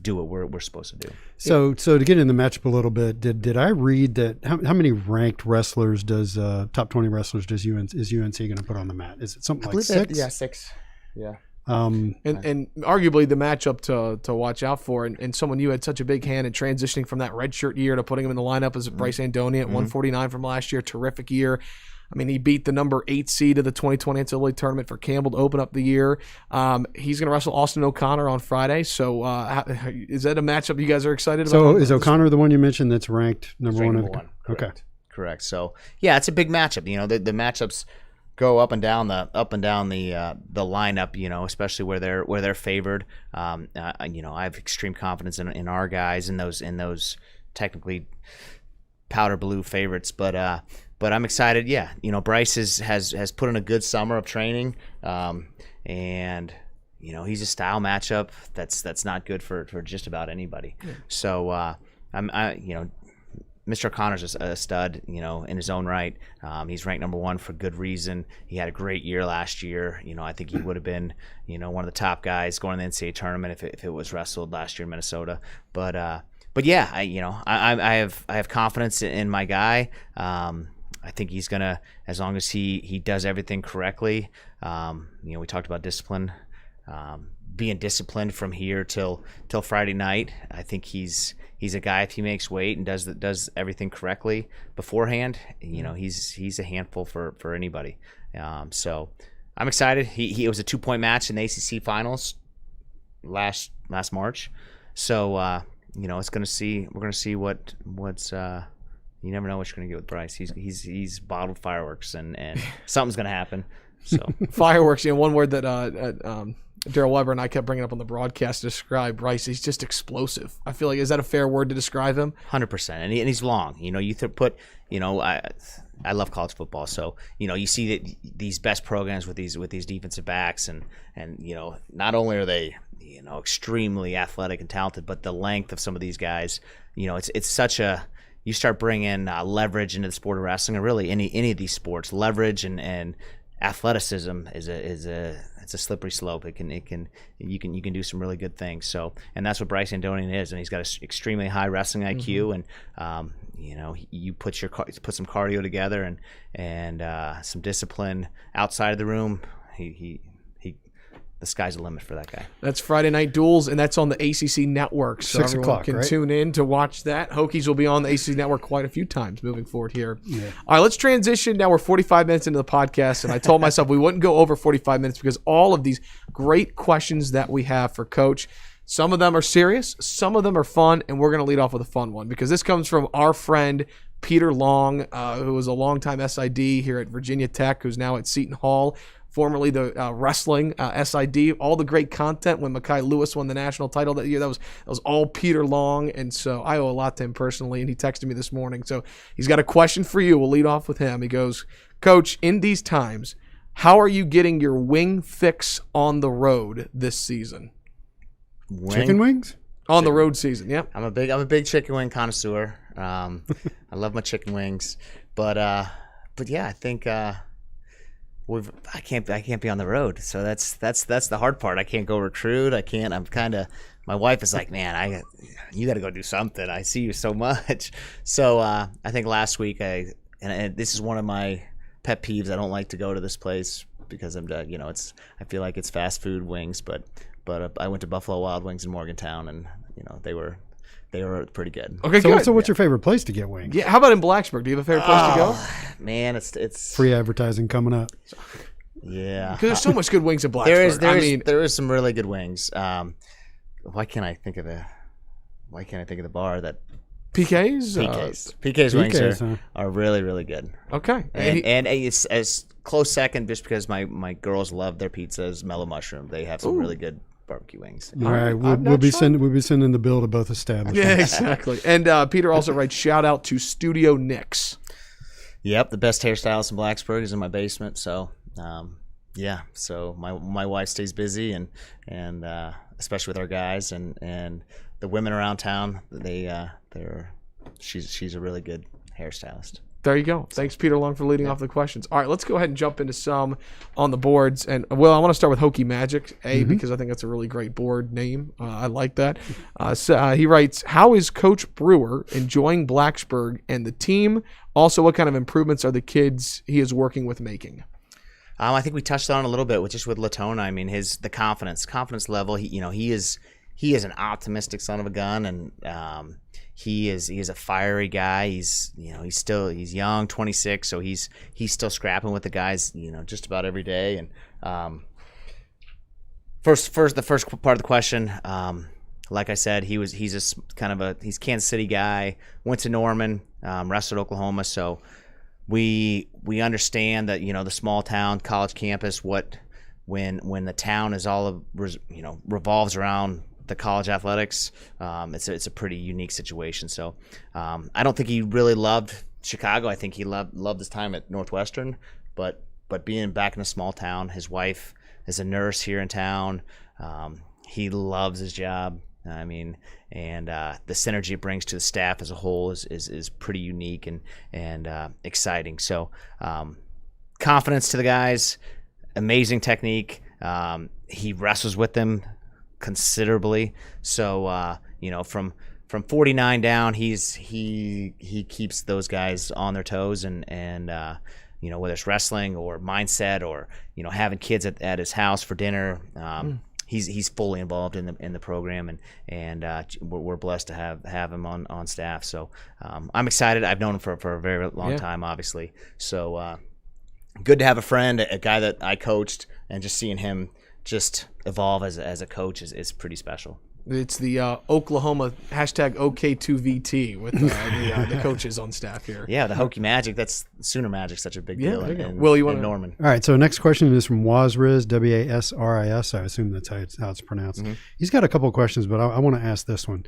do what we're supposed to do. So to get in the matchup a little bit, did I read that how many ranked wrestlers top 20 wrestlers is UNC going to put on the mat? Is it something like 6? 6. Yeah. And arguably the matchup to watch out for, and someone you had such a big hand in transitioning from that redshirt year to putting him in the lineup is Bryce Andoni at 149 from last year. Terrific year. I mean, he beat the number 8 seed of the 2020 NCAA tournament for Campbell to open up the year. He's going to wrestle Austin O'Connor on Friday. So is that a matchup you guys are excited about? So is O'Connor the one you mentioned that's ranked number one? Correct. Okay. Correct. So yeah, it's a big matchup. You know, the matchups go up and down the lineup. Especially where they're favored. I have extreme confidence in our guys in those technically powder blue favorites, but I'm excited. Yeah, Bryce has put in a good summer of training, and he's a style matchup that's not good for just about anybody. Yeah. So Mr. O'Connor's a stud, in his own right. He's ranked number 1 for good reason. He had a great year last year. I think he would have been, one of the top guys going to the NCAA tournament if it was wrestled last year in Minnesota. But yeah, I have confidence in my guy. I think he's gonna, as long as he does everything correctly. We talked about discipline, being disciplined from here till Friday night. I think he's a guy, if he makes weight and does everything correctly beforehand, he's a handful for anybody. So I'm excited. It was a 2-point match in the ACC finals last March. So we're gonna see what's. You never know what you're going to get with Bryce. He's bottled fireworks, and something's going to happen. So fireworks. One word that Daryl Weber and I kept bringing up on the broadcast to describe Bryce. He's just explosive. I feel like, is that a fair word to describe him? 100%. And he's long. I love college football, so you see that these best programs with these defensive backs, and not only are they extremely athletic and talented, but the length of some of these guys, it's such a. You start bringing leverage into the sport of wrestling, or really any of these sports. Leverage and athleticism is a slippery slope. You can do some really good things. So, and that's what Bryce Andoni is, and he's got an extremely high wrestling IQ, and you put some cardio together and some discipline outside of the room. The sky's the limit for that guy. That's Friday Night Duels, and that's on the ACC Network. So 6 everyone o'clock, can right? tune in to watch that. Hokies will be on the ACC Network quite a few times moving forward here. Yeah. All right, let's transition. Now we're 45 minutes into the podcast, and I told myself we wouldn't go over 45 minutes because all of these great questions that we have for Coach, some of them are serious, some of them are fun, and we're going to lead off with a fun one because this comes from our friend Peter Long, who was a longtime SID here at Virginia Tech, who's now at Seton Hall. Formerly the wrestling SID, all the great content when Mekhi Lewis won the national title that year. That was all Peter Long, and so I owe a lot to him personally, and he texted me this morning. So he's got a question for you. We'll lead off with him. He goes, Coach, in these times, how are you getting your wing fix on the road this season? Chicken wings? On the road season, yeah. I'm a big chicken wing connoisseur. I love my chicken wings, but yeah, I think I can't be on the road, so that's the hard part. I can't go recruit. I can't. My wife is like, man, you got to go do something. I see you so much. So I think last week and this is one of my pet peeves. I don't like to go to this place because I feel like it's fast food wings, but I went to Buffalo Wild Wings in Morgantown, and they were pretty good. Okay, so, good. So what's your favorite place to get wings? Yeah, how about in Blacksburg? Do you have a favorite place to go? Man, it's free advertising coming up. Yeah, because there's so much good wings in Blacksburg. There is some really good wings. Why can't I think of the bar that PK's? PK's wings are really, really good. Okay, and it's as close second just because my girls love their pizzas. Mellow Mushroom. They have some really good barbecue wings. All right, we'll be sending the bill to both establishments. Yeah, exactly. And Peter also writes, shout out to Studio Nick's. Yep, the best hairstylist in Blacksburg is in my basement. So, so my wife stays busy and especially with our guys and the women around town. She's a really good hairstylist. There you go. Thanks, Peter Long, for leading off the questions. All right, let's go ahead and jump into some on the boards. And, well, I want to start with Hokie Magic, because I think that's a really great board name. I like that. He writes, how is Coach Brewer enjoying Blacksburg and the team? Also, what kind of improvements are the kids he is working with making? I think we touched on it a little bit with Latona. I mean, the confidence level. He is an optimistic son of a gun, and he is a fiery guy. He's young, 26, so he's still scrapping with the guys, just about every day. And the first part of the question, like I said, he's Kansas City guy. Went to Norman, wrestled Oklahoma, so we understand that the small town college campus. When the town is all revolves around the college athletics, it's a pretty unique situation. So I don't think he really loved Chicago. I think he loved his time at Northwestern, but being back in a small town, his wife is a nurse here in town. He loves his job. I mean, and the synergy it brings to the staff as a whole is pretty unique and exciting. So confidence to the guys, amazing technique. He wrestles with them considerably. So from 49 down, he keeps those guys on their toes, and whether it's wrestling or mindset or having kids at his house for dinner. He's fully involved in the program, and we're blessed to have him on staff. So I'm excited. I've known him for a very long time, obviously. So good to have a friend, a guy that I coached, and just seeing him just evolve as a coach is pretty special. It's the Oklahoma #OK2VT with the coaches on staff here. Yeah, the Hokie Magic. That's Sooner Magic, such a big deal. And Will, you want Norman? All right, so next question is from Wasriz, Wasris. I assume that's how it's pronounced. Mm-hmm. He's got a couple of questions, but I want to ask this one.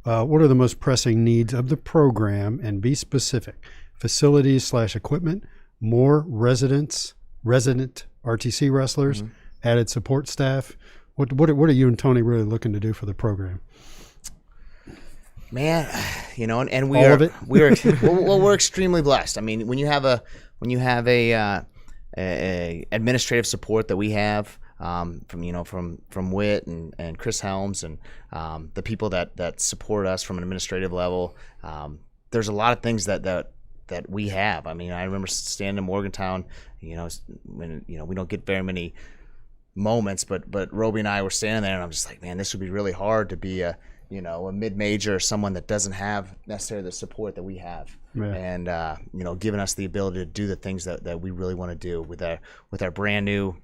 What are the most pressing needs of the program, and be specific? Facilities / equipment, more resident RTC wrestlers, added support staff. What are you and Tony really looking to do for the program? Man, and all of it? we're extremely blessed. I mean, when you have a administrative support that we have from Whit and Chris Helms and the people that support us from an administrative level, there's a lot of things that we have. I mean, I remember standing in Morgantown, when we don't get very many moments, but Roby and I were standing there, and I'm just like, man, this would be really hard to be a mid-major or someone that doesn't have necessarily the support that we have. Yeah. And giving us the ability to do the things that we really want to do with our brand new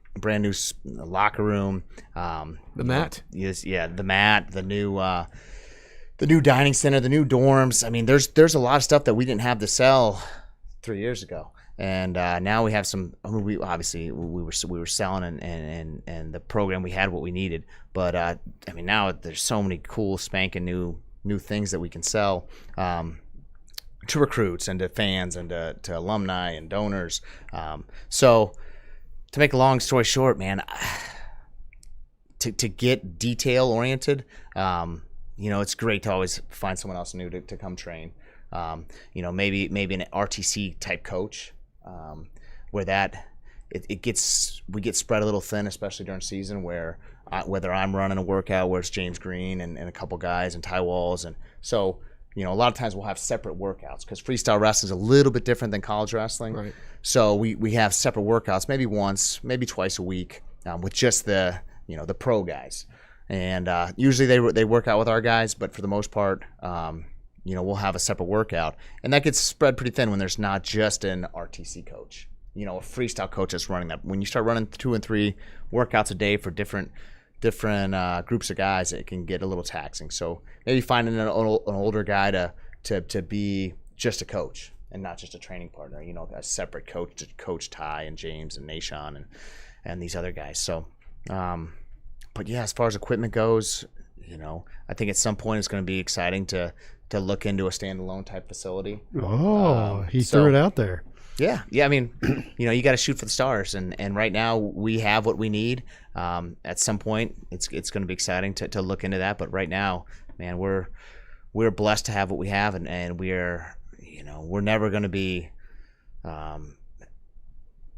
locker room, the mat, the mat, the new dining center, the new dorms. I mean, there's a lot of stuff that we didn't have to sell 3 years ago. And now we have some. I mean, we were selling, and the program we had what we needed. But I mean, now there's so many cool spanking new things that we can sell to recruits and to fans and to alumni and donors. So to make a long story short, man, to get detail oriented, it's great to always find someone else new to come train. Maybe an RTC type coach. Where we get spread a little thin, especially during season, where whether I'm running a workout where it's James Green and a couple guys and Ty Walls, and so a lot of times we'll have separate workouts because freestyle wrestling is a little bit different than college wrestling. Right. So we have separate workouts, maybe once, maybe twice a week, with just the pro guys, and usually they work out with our guys, but for the most part. We'll have a separate workout, and that gets spread pretty thin when there's not just an RTC coach, a freestyle coach that's running that. When you start running 2 and 3 workouts a day for different groups of guys, it can get a little taxing. So maybe finding an older guy to be just a coach and not just a training partner, a separate coach to coach Ty and James and Nashon and these other guys. So, but yeah, as far as equipment goes, I think at some point it's going to be exciting to look into a standalone type facility. He threw it out there. Yeah. I mean, you got to shoot for the stars, and right now we have what we need. At some point, it's going to be exciting to look into that. But right now, man, we're blessed to have what we have, and we're never going to be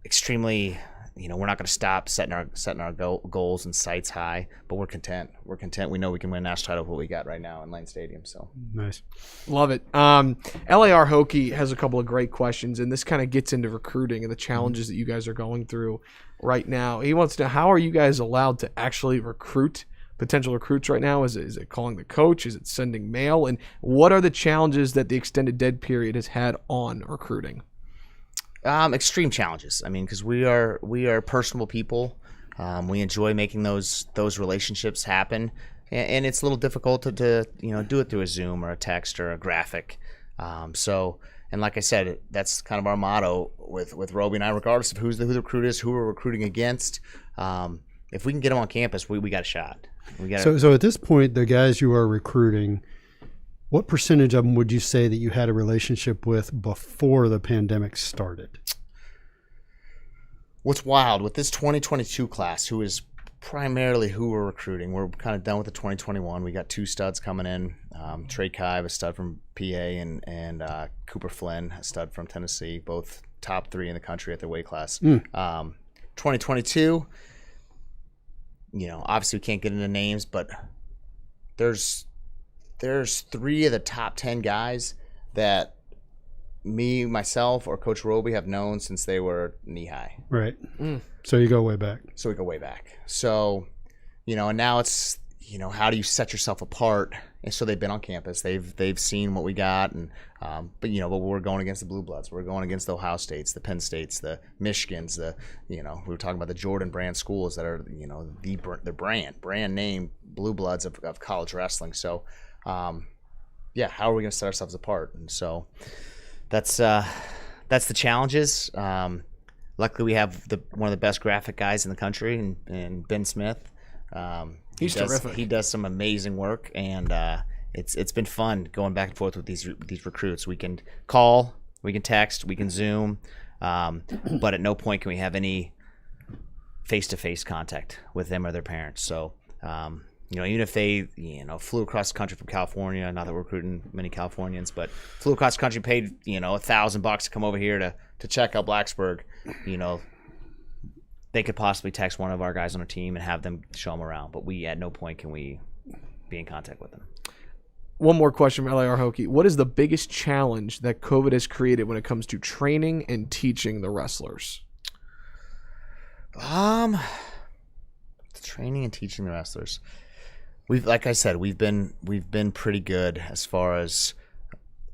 extremely, we're not going to stop setting our goals and sights high, but we're content. We know we can win a national title with what we got right now in Lane Stadium. So Nice. Love it. LAR Hokie has a couple of great questions, and this kind of gets into recruiting and the challenges that you guys are going through right now. He wants to know, how are you guys allowed to actually recruit potential recruits right now? Is it calling the coach? Is it sending mail? And what are the challenges that the extended dead period has had on recruiting? Extreme challenges. I mean, because we are personable people. We enjoy making those relationships happen, and it's a little difficult to do it through a Zoom or a text or a graphic. And like I said, that's kind of our motto with Roby and I, regardless of who the recruit is, who we're recruiting against. If we can get them on campus, we got a shot. So at this point, the guys you are recruiting, what percentage of them would you say that you had a relationship with before the pandemic started? What's wild with this 2022 class, who is primarily who we're recruiting, we're kind of done with the 2021. We got 2 studs coming in, Trey Kive, a stud from PA, and Cooper Flynn, a stud from Tennessee, both top 3 in the country at their weight class. 2022, obviously we can't get into names, but there's 3 of the top 10 guys that myself, or Coach Roby have known since they were knee high. Right. So you go way back. So we go way back. So, and now it's, how do you set yourself apart? And so they've been on campus. They've seen what we got, and but we're going against the Blue Bloods. We're going against the Ohio States, the Penn States, the Michigans, we were talking about the Jordan brand schools that are, the brand name Blue Bloods of college wrestling. So, how are we going to set ourselves apart? And so that's the challenges. Luckily, we have one of the best graphic guys in the country, and Ben Smith. He's terrific. He does some amazing work, and it's been fun going back and forth with these recruits. We can call, we can text, we can Zoom, but at no point can we have any face-to-face contact with them or their parents. So, even if they, flew across the country from California, not that we're recruiting many Californians, but flew across the country, paid, $1,000 to come over here to check out Blacksburg, they could possibly text one of our guys on our team and have them show them around. But at no point can we be in contact with them. One more question from LAR Hokie. What is the biggest challenge that COVID has created when it comes to training and teaching the wrestlers? Training and teaching the wrestlers. Like I said, we've been pretty good as far as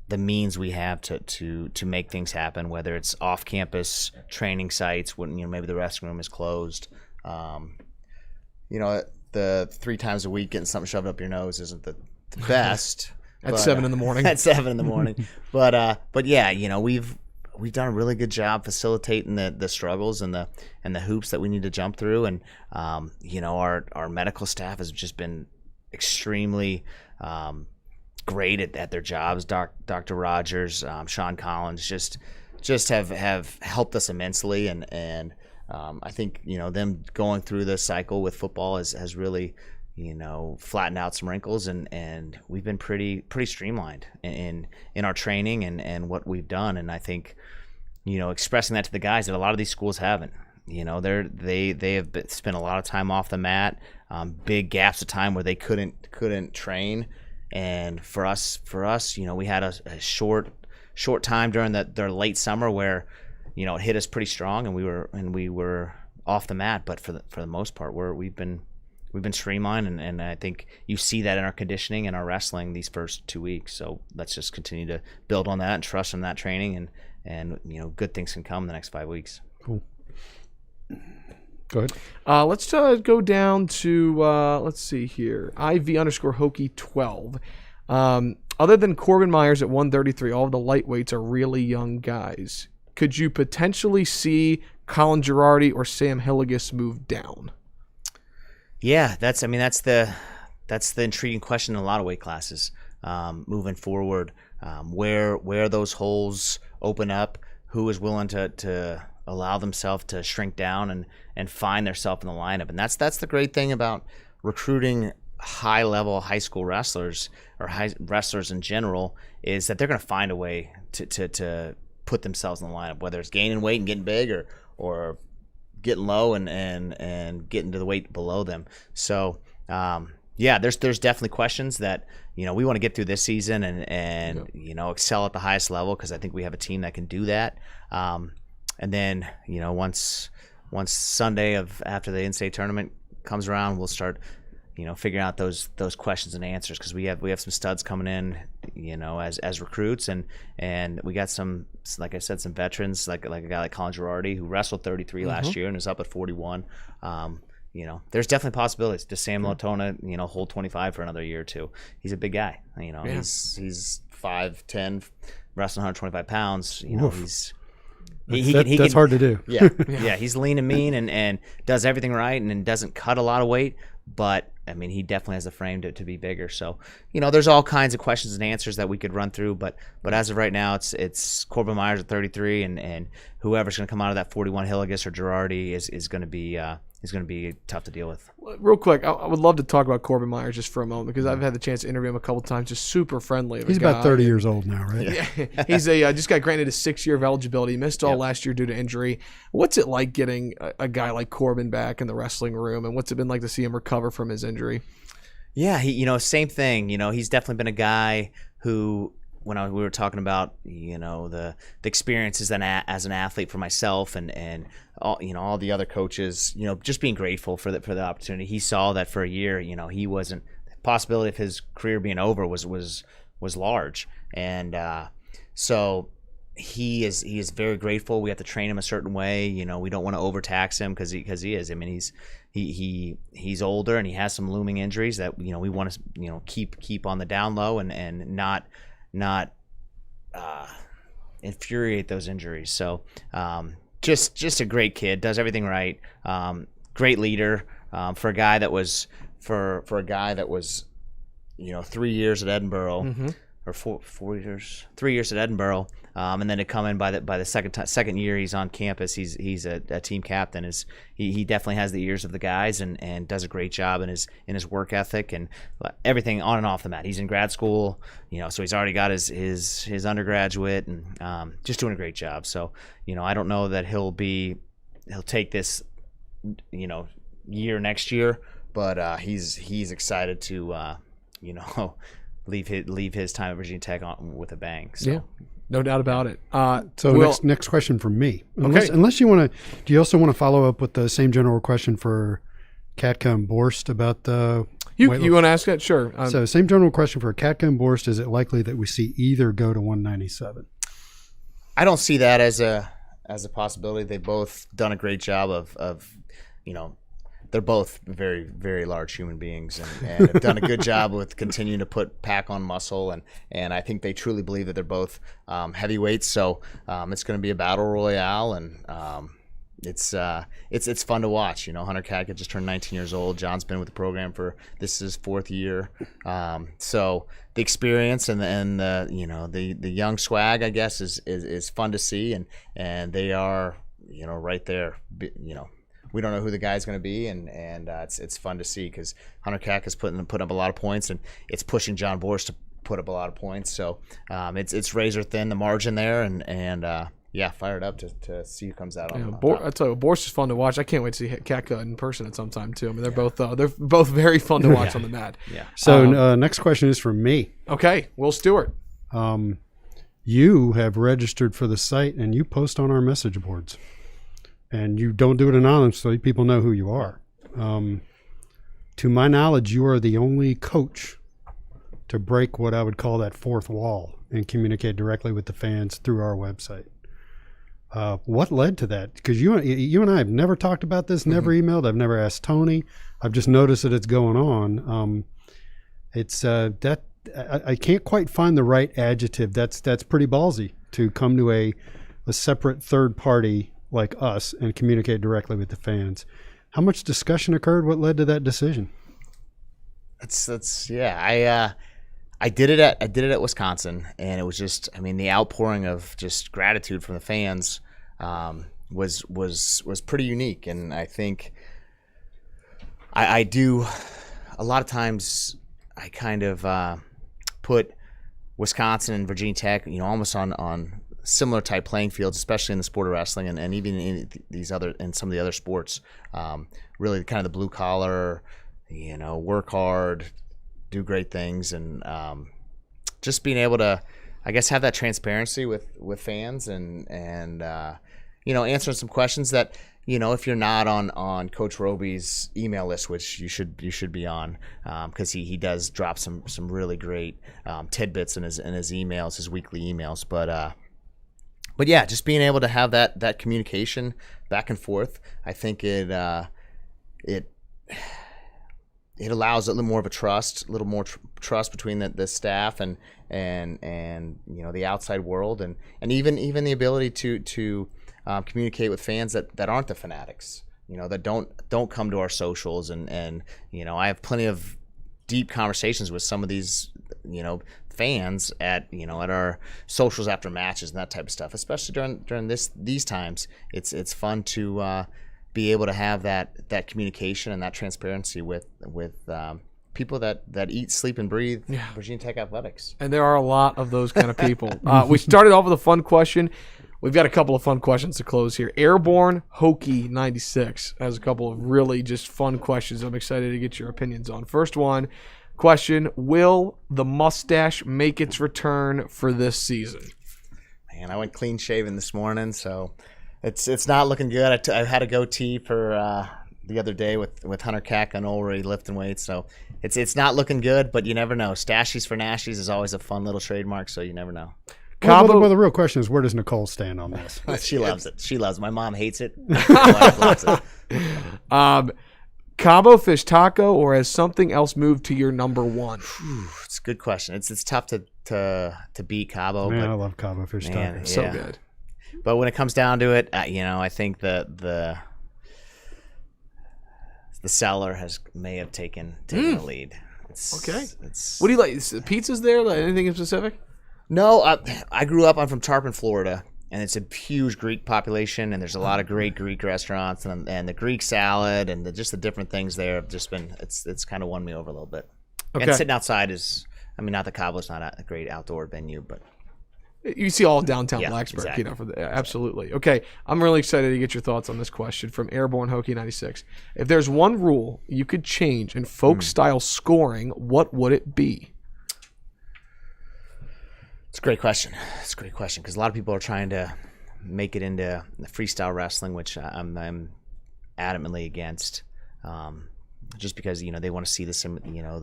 the means we have to make things happen, whether it's off-campus training sites when maybe the restroom room is closed. The 3 times a week getting something shoved up your nose isn't the best. At 7 in the morning. At 7 in the morning. But yeah, we've done a really good job facilitating the struggles and the hoops that we need to jump through, and our medical staff has just been extremely great at their jobs. Dr. Rogers, Sean Collins just have helped us immensely, and I think them going through this cycle with football has really flattened out some wrinkles, and we've been pretty streamlined in our training and what we've done. And I think expressing that to the guys that a lot of these schools haven't. They have spent a lot of time off the mat, big gaps of time where they couldn't train. And for us, we had a short time during their late summer where, it hit us pretty strong, and we were off the mat. But for the most part, we've been streamlined, and I think you see that in our conditioning and our wrestling these first 2 weeks. So let's just continue to build on that and trust in that training, and good things can come in the next 5 weeks. Cool. Go ahead. Let's go down to, let's see here, IV_Hokie12. Other than Corbin Myers at 133, all of the lightweights are really young guys. Could you potentially see Colin Girardi or Sam Hilligus move down? Yeah, that's the intriguing question in a lot of weight classes moving forward. Where those holes open up, who is willing to allow themselves to shrink down and find themselves in the lineup. And that's the great thing about recruiting high-level high school wrestlers or wrestlers in general, is that they're going to find a way to put themselves in the lineup, whether it's gaining weight and getting big getting low and getting to the weight below them. So there's definitely questions that we want to get through this season and excel at the highest level, because I think we have a team that can do that. And then once Sunday after the in-state tournament comes around, we'll start figuring out those questions and answers, because we have some studs coming in, as recruits, and we got some, like I said, some veterans, like a guy like Colin Girardi, who wrestled 33 last year and is up at 41. There's definitely possibilities. Does Sam Latona, hold 25 for another year or two? He's a big guy. He's 5'10", wrestling 125 pounds. That's hard to do. Yeah. He's lean and mean and does everything right and doesn't cut a lot of weight, but I mean, he definitely has the frame to be bigger. So, there's all kinds of questions and answers that we could run through, but as of right now, it's Corbin Myers at 33, and whoever's going to come out of that 41, Hilligus or Girardi, is going to be tough to deal with. Real quick, I would love to talk about Corbin Myers just for a moment, because I've had the chance to interview him a couple times. Just super friendly. He's about 30 years old now, right? Yeah. He's just got granted a 6-year of eligibility. He missed all last year due to injury. What's it like getting a guy like Corbin back in the wrestling room, and what's it been like to see him recover from his injury? Yeah, same thing. He's definitely been a guy who, when we were talking about the experiences as an athlete for myself and all the other coaches, just being grateful for the opportunity. He saw that for a year, he wasn't, the possibility of his career being over was large, and so he is very grateful. We have to train him a certain way. We don't want to overtax him because he is. I mean, he's older and he has some looming injuries that we want to keep on the down low and not infuriate those injuries. So just a great kid, does everything right. Great leader for a guy that was 3 years at Edinboro, or 4 years, 3 years at Edinboro, and then to come in by the second year he's on campus. He's a team captain. He definitely has the ears of the guys and does a great job in his work ethic and everything on and off the mat. He's in grad school, so he's already got his undergraduate and just doing a great job. So I don't know that he'll take this year next year, but he's excited to leave his time at Virginia Tech with a bang. So. Yeah, no doubt about it. Next question from me. Okay. Unless you want to, do you also want to follow up with the same general question for Katka and Borst about the you want to ask that? Sure. So same general question for Katka and Borst. Is it likely that we see either go to 197? I don't see that as a possibility. They've both done a great job of they're both very, very large human beings and have done a good job with continuing to pack on muscle. And I think they truly believe that they're both heavyweights. So it's going to be a battle royale, and it's fun to watch. Hunter Katka just turned 19 years old. John's been with the program this is his 4th year. So the experience and the young swag, I guess, is fun to see, and they are right there. We don't know who the guy's going to be, and it's fun to see because Hunter Katka is putting up a lot of points, and it's pushing John Borst to put up a lot of points. So it's razor thin, the margin there, and fired up to see who comes out on top. I tell you, Borst is fun to watch. I can't wait to see Katka in person at some time too. I mean, they're both very fun to watch on the mat. Yeah. So next question is from me. Okay, Will Stewart. You have registered for the site and you post on our message boards. And you don't do it anonymously. People know who you are. To my knowledge, you are the only coach to break what I would call that fourth wall and communicate directly with the fans through our website. What led to that? Because you and I have never talked about this, never emailed. I've never asked Tony. I've just noticed that it's going on. I can't quite find the right adjective. That's pretty ballsy to come to a separate third party like us and communicate directly with the fans. How much discussion occurred? What led to that decision? I did it at Wisconsin, and it was just, the outpouring of just gratitude from the fans was pretty unique. And I think I do a lot of times I kind of put Wisconsin and Virginia Tech, almost on similar type playing fields, especially in the sport of wrestling, and even in some of the other sports. Really, kind of the blue collar, work hard, do great things, and just being able to, I guess, have that transparency with fans and answering some questions that, if you're not on Coach Roby's email list, which you should be on, because he does drop some really great tidbits in his emails, his weekly emails. But yeah, just being able to have that communication back and forth, I think it allows a little more of a trust, trust between the staff and the outside world, and even the ability to communicate with fans that aren't the fanatics, that don't come to our socials, and I have plenty of deep conversations with some of these fans at our socials after matches and that type of stuff, especially during these times. It's fun to be able to have that communication and that transparency with people that eat, sleep, and breathe Virginia Tech athletics. And there are a lot of those kind of people. We started off with a fun question. We've got a couple of fun questions to close here. Airborne Hokey 96 has a couple of really just fun questions I'm excited to get your opinions on. First question, will the mustache make its return for this season? Man, I went clean shaven this morning, so it's not looking good. I had a goatee for the other day with Hunter Cack and Ulrey lifting weights, so it's not looking good, but you never know. Stashies for Nashies is always a fun little trademark, so you never know. Well, the real question is, where does Nicole stand on this? She loves it. She loves it. My mom hates it. My wife loves it. Cabo Fish Taco, or has something else moved to your number one? It's a good question. It's tough to beat Cabo. Man, but, I love Cabo Fish Taco. Yeah. So good. But when it comes down to it, I think the seller may have taken the lead. Okay. What do you like? Pizzas there? Like anything in specific? No, I grew up. I'm from Tarpon, Florida, and it's a huge Greek population, and there's a lot of great Greek restaurants, and the Greek salad and just the different things there have just been it's kind of won me over a little bit. Okay. And sitting outside is, not that Cabo's not a great outdoor venue, but you see all downtown Blacksburg, exactly. Absolutely. Okay, I'm really excited to get your thoughts on this question from Airborne Hokey 96. If there's one rule you could change in folk style scoring, what would it be? It's a great question. Because a lot of people are trying to make it into freestyle wrestling, which I'm adamantly against. Just because they want to see the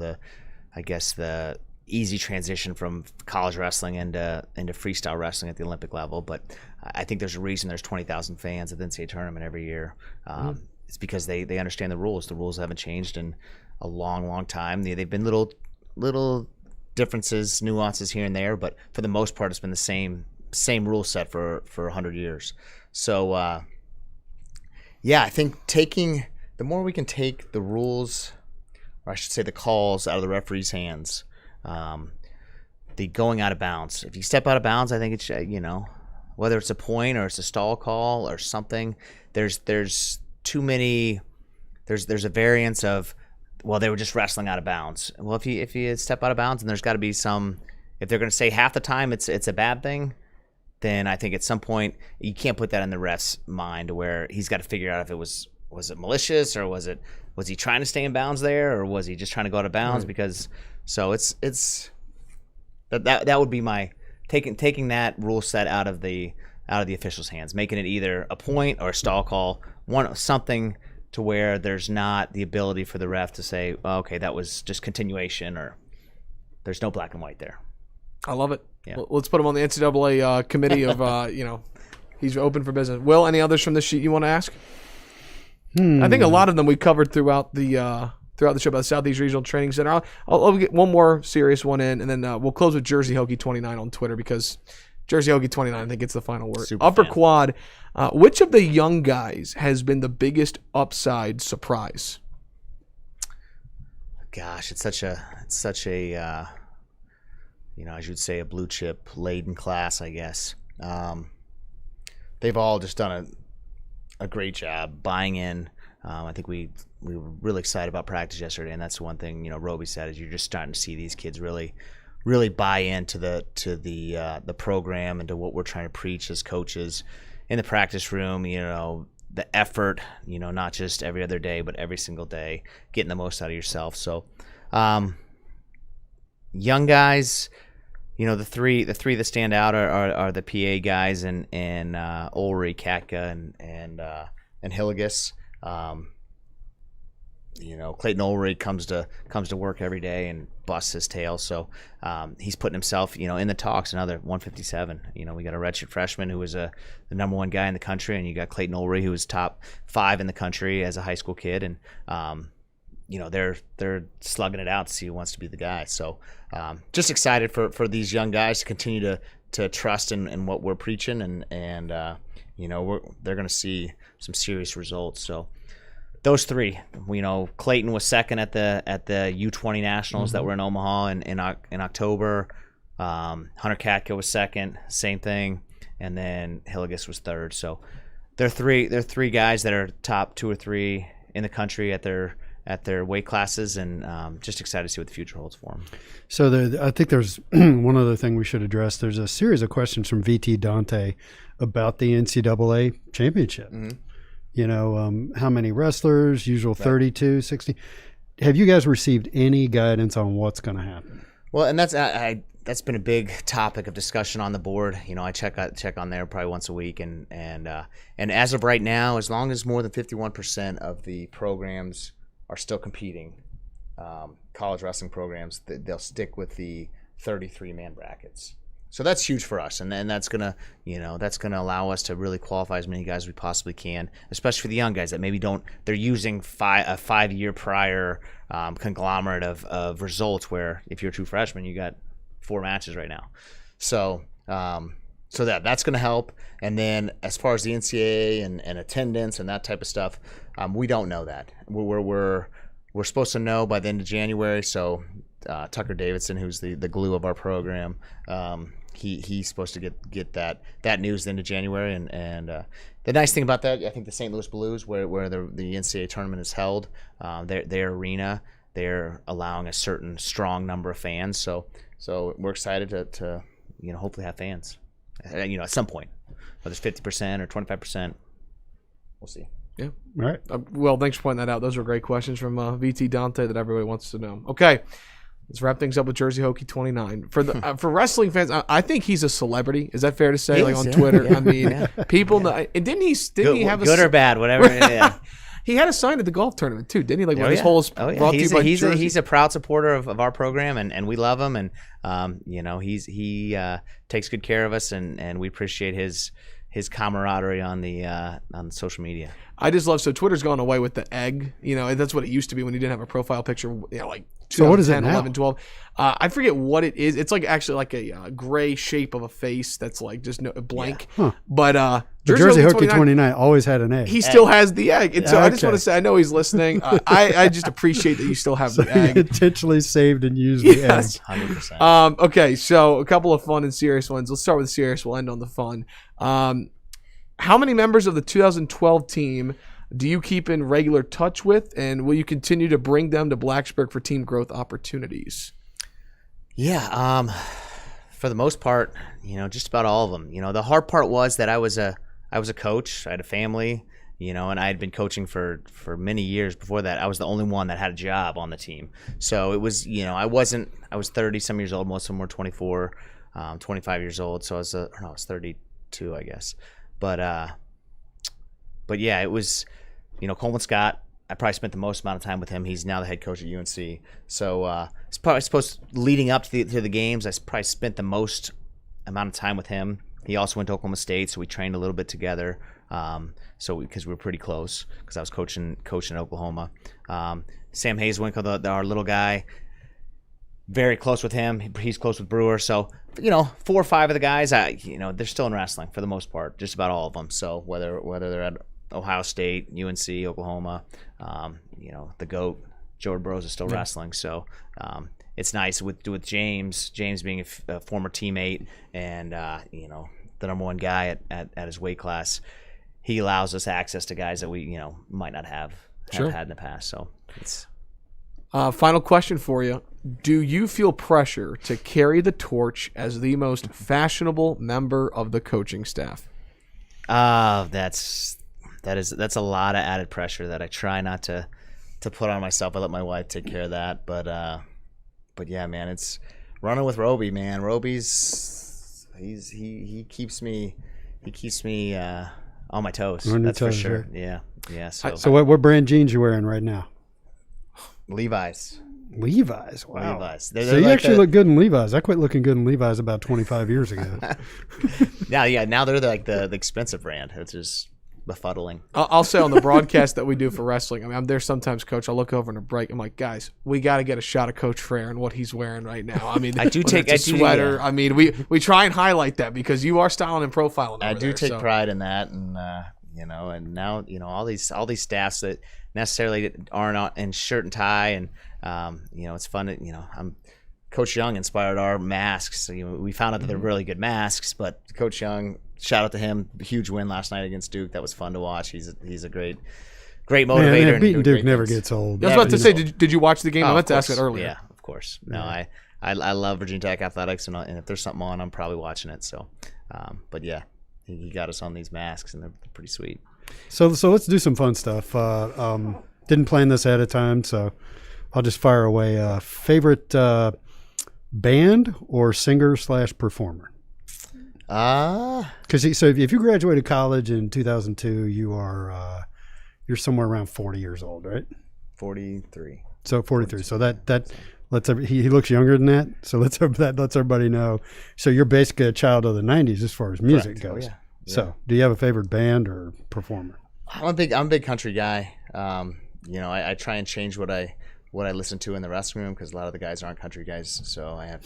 easy transition from college wrestling into freestyle wrestling at the Olympic level. But I think there's a reason there's 20,000 fans at the NCAA tournament every year. It's because they understand the rules. The rules haven't changed in a long, long time. They've been little differences, nuances here and there, but for the most part, it's been the same rule set for 100 years. So, I think the more we can take the rules, or I should say the calls, out of the referee's hands, the going out of bounds. If you step out of bounds, I think it's whether it's a point or it's a stall call or something. There's too many. There's a variance of, well, they were just wrestling out of bounds. Well, if you step out of bounds, and there's got to be some. If they're going to say half the time it's a bad thing, then I think at some point you can't put that in the ref's mind, where he's got to figure out if it was it malicious, or was he trying to stay in bounds there, or was he just trying to go out of bounds? Because so it's that would be my taking that rule set out of the officials' hands, making it either a point or a stall call, something to where there's not the ability for the ref to say, oh, okay, that was just continuation, or there's no black and white there. I love it. Yeah. Well, let's put him on the NCAA committee of, he's open for business. Will, any others from this sheet you want to ask? I think a lot of them we covered throughout the show about the Southeast Regional Training Center. I'll get one more serious one in, and then we'll close with Jersey Hokey 29 on Twitter, because Jersey Hokey 29, I think, gets the final word. Super Upper fan. Quad, which of the young guys has been the biggest upside surprise? Gosh, it's such a as you'd say, a blue chip laden class, I guess. They've all just done a great job buying in. I think we were really excited about practice yesterday, and that's one thing Roby said, is you're just starting to see these kids really really buy into the program and to what we're trying to preach as coaches in the practice room. The effort, not just every other day, but every single day, getting the most out of yourself. So, young guys, the three that stand out are the PA guys and Ulrich, Katka, and Hilligus. Clayton Ulrich comes to work every day and busts his tail. So he's putting himself, in the talks. Another 157. We got a redshirt freshman who was the number one guy in the country, and you got Clayton Ulrich, who was top 5 in the country as a high school kid, and they're slugging it out to see who wants to be the guy. So just excited for these young guys to continue to trust in what we're preaching, and they're going to see some serious results. So. Those three, Clayton was second at the U20 Nationals that were in Omaha in October. Hunter Katka was second, same thing, and then Hilligus was third. So they're three guys that are top 2 or 3 in the country at their weight classes, and just excited to see what the future holds for them. So I think there's one other thing we should address. There's a series of questions from VT Dante about the NCAA championship. Mm-hmm. How many wrestlers, usual 32, 60. Have you guys received any guidance on what's going to happen? Well, and that's been a big topic of discussion on the board. I check on there probably once a week, and as of right now, as long as more than 51% of the programs are still competing, college wrestling programs, they'll stick with the 33-man brackets. So that's huge for us, and that's gonna allow us to really qualify as many guys as we possibly can, especially for the young guys that maybe they're using a 5-year prior conglomerate of results, where if you're a true freshman, you got 4 matches right now. So that's gonna help. And then as far as the NCAA and attendance and that type of stuff, we don't know that. We're supposed to know by the end of January. So Tucker Davidson, who's the glue of our program, he's supposed to get that news into January, and the nice thing about that, I think the St. Louis Blues, where the NCAA tournament is held, their arena, they're allowing a certain strong number of fans, so we're excited to hopefully have fans, at some point, whether it's 50% or 25%, we'll see. Yeah. All right. Well, thanks for pointing that out. Those were great questions from VT Dante that everybody wants to know. Okay. Let's wrap things up with Jersey Hokie 29. For wrestling fans, I think he's a celebrity. Is that fair to say? On Twitter, yeah. I mean, people know. And didn't he have good or bad, whatever? Yeah. He had a sign at the golf tournament too, didn't he? His whole brought to you by Jersey. He's a proud supporter of our program, and we love him, and he takes good care of us, and we appreciate his camaraderie on the social media. I just love, so Twitter's gone away with the egg, that's what it used to be when you didn't have a profile picture, like 2010, so what is it now? 11, 12. I forget what it is. It's actually like a gray shape of a face that's like just blank. Yeah. Huh. But Jersey Hokie 29 always had an egg. He still has the egg. And so I just want to say, I know he's listening. I just appreciate that you still have the egg. Intentionally saved and used the egg. 100%. Okay, so a couple of fun and serious ones. Let's start with the serious. We'll end on the fun. How many members of the 2012 team do you keep in regular touch with, and will you continue to bring them to Blacksburg for team growth opportunities? Yeah, for the most part, just about all of them. The hard part was that I was a coach. I had a family, and I had been coaching for many years before that. I was the only one that had a job on the team. So it was, I was 30 some years old. Most of them were 24, 25 years old. So I was 32, I guess. But yeah, it was, Coleman Scott, I probably spent the most amount of time with him. He's now the head coach at UNC. So I suppose leading up to the games, I probably spent the most amount of time with him. He also went to Oklahoma State, so we trained a little bit together. Because we were pretty close, because I was coaching in Oklahoma. Sam Hayeswinkle, our little guy, very close with him. He's close with Brewer. So 4 or 5 of the guys, they're still in wrestling for the most part, just about all of them. So whether they're at Ohio State, UNC, Oklahoma, the GOAT, Jordan Burroughs is still wrestling. So it's nice with James being a former teammate and the number one guy at his weight class. He allows us access to guys that we might not have had in the past. So it's Final question for you. Do you feel pressure to carry the torch as the most fashionable member of the coaching staff? That's a lot of added pressure that I try not to put on myself. I let my wife take care of that. But yeah, man, it's running with Roby, man. Roby's he keeps me on my toes. That's for sure. Right? Yeah. So what brand jeans you wearing right now? Levi's. Levi's. Wow. Levi's. So you actually look good in Levi's. I quit looking good in Levi's about 25 years ago. Now they're like the expensive brand. It's just befuddling. I'll say on the broadcast that we do for wrestling, I mean, I'm there sometimes, Coach. I'll look over in a break. I'm like, guys, we got to get a shot of Coach Frayer and what he's wearing right now. I mean, I do take a sweater. Yeah. I mean, we try and highlight that because you are styling and profiling. I do take pride in that, and and now all these staffs that necessarily aren't in shirt and tie, and it's fun. I'm Coach Young inspired our masks. So, we found out that they're really good masks, but Coach Young, shout out to him, huge win last night against Duke. That was fun to watch. He's a great motivator. Man, beating Duke never gets old. I was about to say, did you watch the game? I meant to ask that earlier. Yeah, of course. No, I love Virginia Tech athletics, and if there's something on, I'm probably watching it. So, but yeah, he got us on these masks, and they're pretty sweet. So let's do some fun stuff. Didn't plan this ahead of time, so I'll just fire away. Favorite band or singer/performer? Because so if you graduated college in 2002, you're somewhere around 40 years old, right? 43. So 43. So that he looks younger than that. So lets everybody know. So you're basically a child of the 90s as far as music goes. Oh, yeah. So do you have a favorite band or performer? I'm a big country guy. I try and change what I listen to in the wrestling room because a lot of the guys aren't country guys, so I have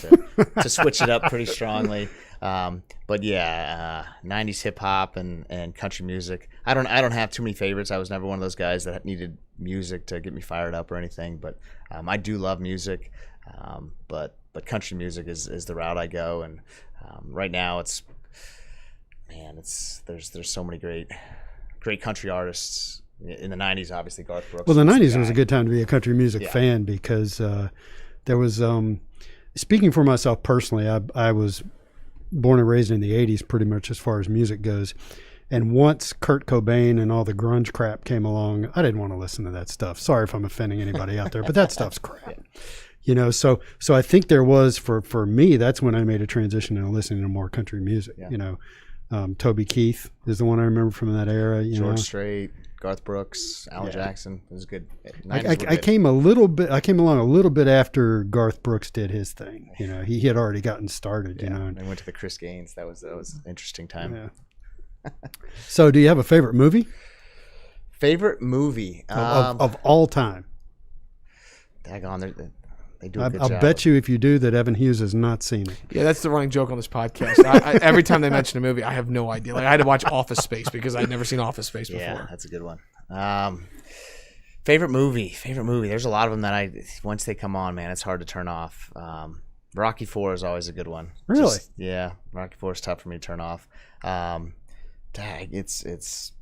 to switch it up pretty strongly. But yeah, 90s hip hop and country music. I don't have too many favorites. I was never one of those guys that needed music to get me fired up or anything. But I do love music. But country music is the route I go. And right now there's so many great country artists. In the 90s, obviously, Garth Brooks. Well, the 90s was a good time to be a country music fan because there was, speaking for myself personally, I was born and raised in the 80s pretty much as far as music goes. And once Kurt Cobain and all the grunge crap came along, I didn't want to listen to that stuff. Sorry if I'm offending anybody out there, but that stuff's crap. So I think there was, for me, that's when I made a transition into listening to more country music. Yeah. Toby Keith is the one I remember from that era. George Strait. Garth Brooks, Alan Jackson. It was good. I came along a little bit after Garth Brooks did his thing. He had already gotten started. And I went to the Chris Gaines. That was an interesting time. Yeah. So, do you have a favorite movie? Favorite movie of all time? Daggone, they do a good I'll job. bet you if you do that Evan Hughes has not seen it. Yeah, that's the running joke on this podcast. Every time they mention a movie, I have no idea. Like I had to watch Office Space because I'd never seen Office Space before. Yeah, that's a good one. Favorite movie. There's a lot of them that once they come on, man, it's hard to turn off. Rocky IV is always a good one. Really? Rocky IV is tough for me to turn off. It's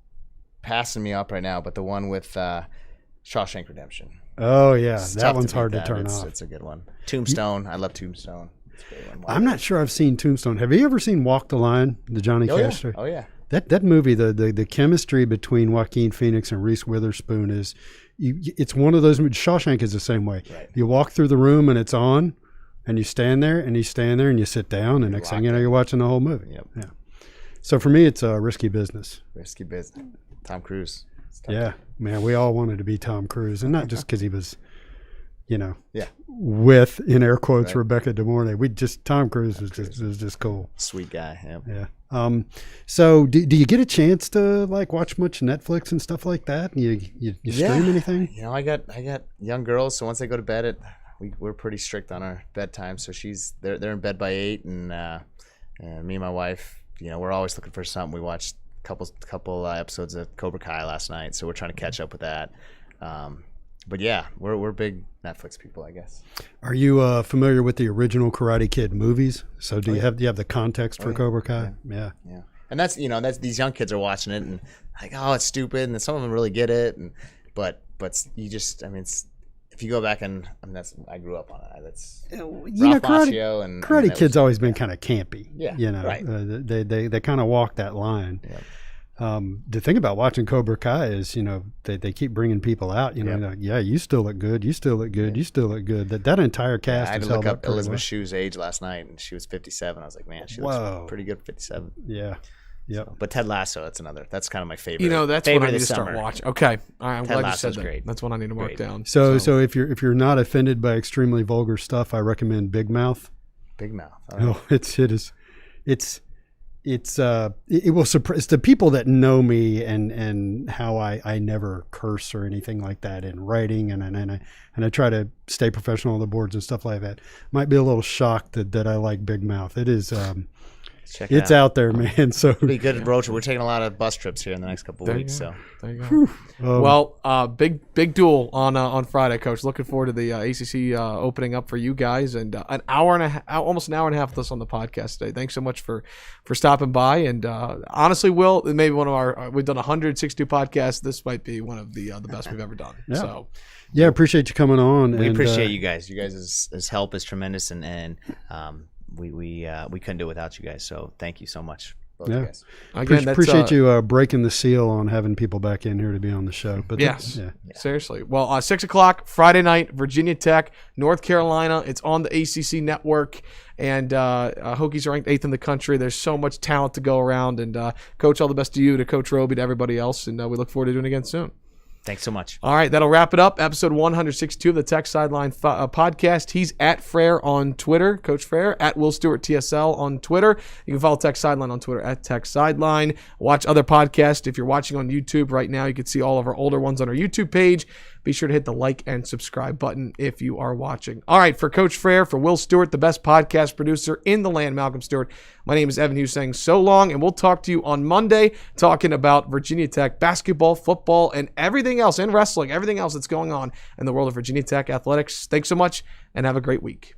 passing me up right now, but the one with Shawshank Redemption. Oh yeah, that one's hard to turn off. It's a good one. Tombstone. I love Tombstone. It's a great one. I'm not sure I've seen Tombstone. Have you ever seen Walk the Line, the Johnny Cash story? Oh yeah. That movie, the chemistry between Joaquin Phoenix and Reese Witherspoon it's one of those. Shawshank is the same way. Right. You walk through the room and it's on, and you stand there and you sit down, and next thing you know, you're watching the whole movie. Yep. Yeah. So for me, it's Risky Business. Risky Business. Tom Cruise. Yeah, man, we all wanted to be Tom Cruise, and not just because he was, with in air quotes Rebecca De Mornay. Tom Cruise was just cool. Sweet guy. Yep. Yeah. So do you get a chance to watch much Netflix and stuff like that? You stream anything? I got young girls, so once they go to bed, we're pretty strict on our bedtime. So they're in bed by 8, and me and my wife, we're always looking for something. We watched couple episodes of Cobra Kai last night, so we're trying to catch up with that. But yeah, we're big Netflix people, I guess. Are you familiar with the original Karate Kid movies? So do you have the context for Cobra Kai? Yeah. And that's these young kids are watching it and like, oh, it's stupid, and some of them really get it, but you just, if if you go back and I grew up on it. That's Karate Macchio and Kid's always been kind of campy. Yeah, right. They kind of walk that line. Yep. The thing about watching Cobra Kai is, they keep bringing people out. Like, yeah, you still look good. You still look good. You still look good. That entire cast. I had is to look held up Elizabeth well. Shue's age last night, and she was 57. I was like, man, she looks pretty good for 57. Yeah. Yep. So, but Ted Lasso, that's kind of my favorite. That's favorite what I need to this start summer. watching. Okay, all right, I'm Ted glad Lasso's you said that. great. That's what I need to mark down. So if you're not offended by extremely vulgar stuff, I recommend Big Mouth. Big Mouth. Oh, it will surprise the people that know me and how I never curse or anything like that in writing, and I try to stay professional on the boards and stuff like that. Might be a little shocked that I like Big Mouth. It is it's out there, man. So it'll be good road trip. We're taking a lot of bus trips here in the next couple of weeks. So there you go. Well, big duel on Friday, Coach. Looking forward to the ACC opening up for you guys, and almost an hour and a half with us on the podcast today. Thanks so much for stopping by. And honestly, Will, maybe one of we've done 162 podcasts. This might be one of the best we've ever done. Yeah. So yeah, appreciate you coming on. We appreciate you guys. You guys' help is tremendous, and we couldn't do it without you guys. So thank you so much, both you guys. Again, appreciate you breaking the seal on having people back in here to be on the show. But seriously. Well, 6:00 Friday night, Virginia Tech, North Carolina. It's on the ACC network, and Hokies are ranked 8th in the country. There's so much talent to go around, and Coach, all the best to you, to Coach Roby, to everybody else, and we look forward to doing it again soon. Thanks so much. All right, that'll wrap it up. Episode 162 of the Tech Sideline podcast. He's at Frayer on Twitter, Coach Frayer, at Will Stewart TSL on Twitter. You can follow Tech Sideline on Twitter at Tech Sideline. Watch other podcasts. If you're watching on YouTube right now, you can see all of our older ones on our YouTube page. Be sure to hit the like and subscribe button if you are watching. All right, for Coach Frayer, for Will Stewart, the best podcast producer in the land, Malcolm Stewart, my name is Evan Hughes saying so long, and we'll talk to you on Monday talking about Virginia Tech basketball, football, and everything else, and wrestling, everything else that's going on in the world of Virginia Tech athletics. Thanks so much, and have a great week.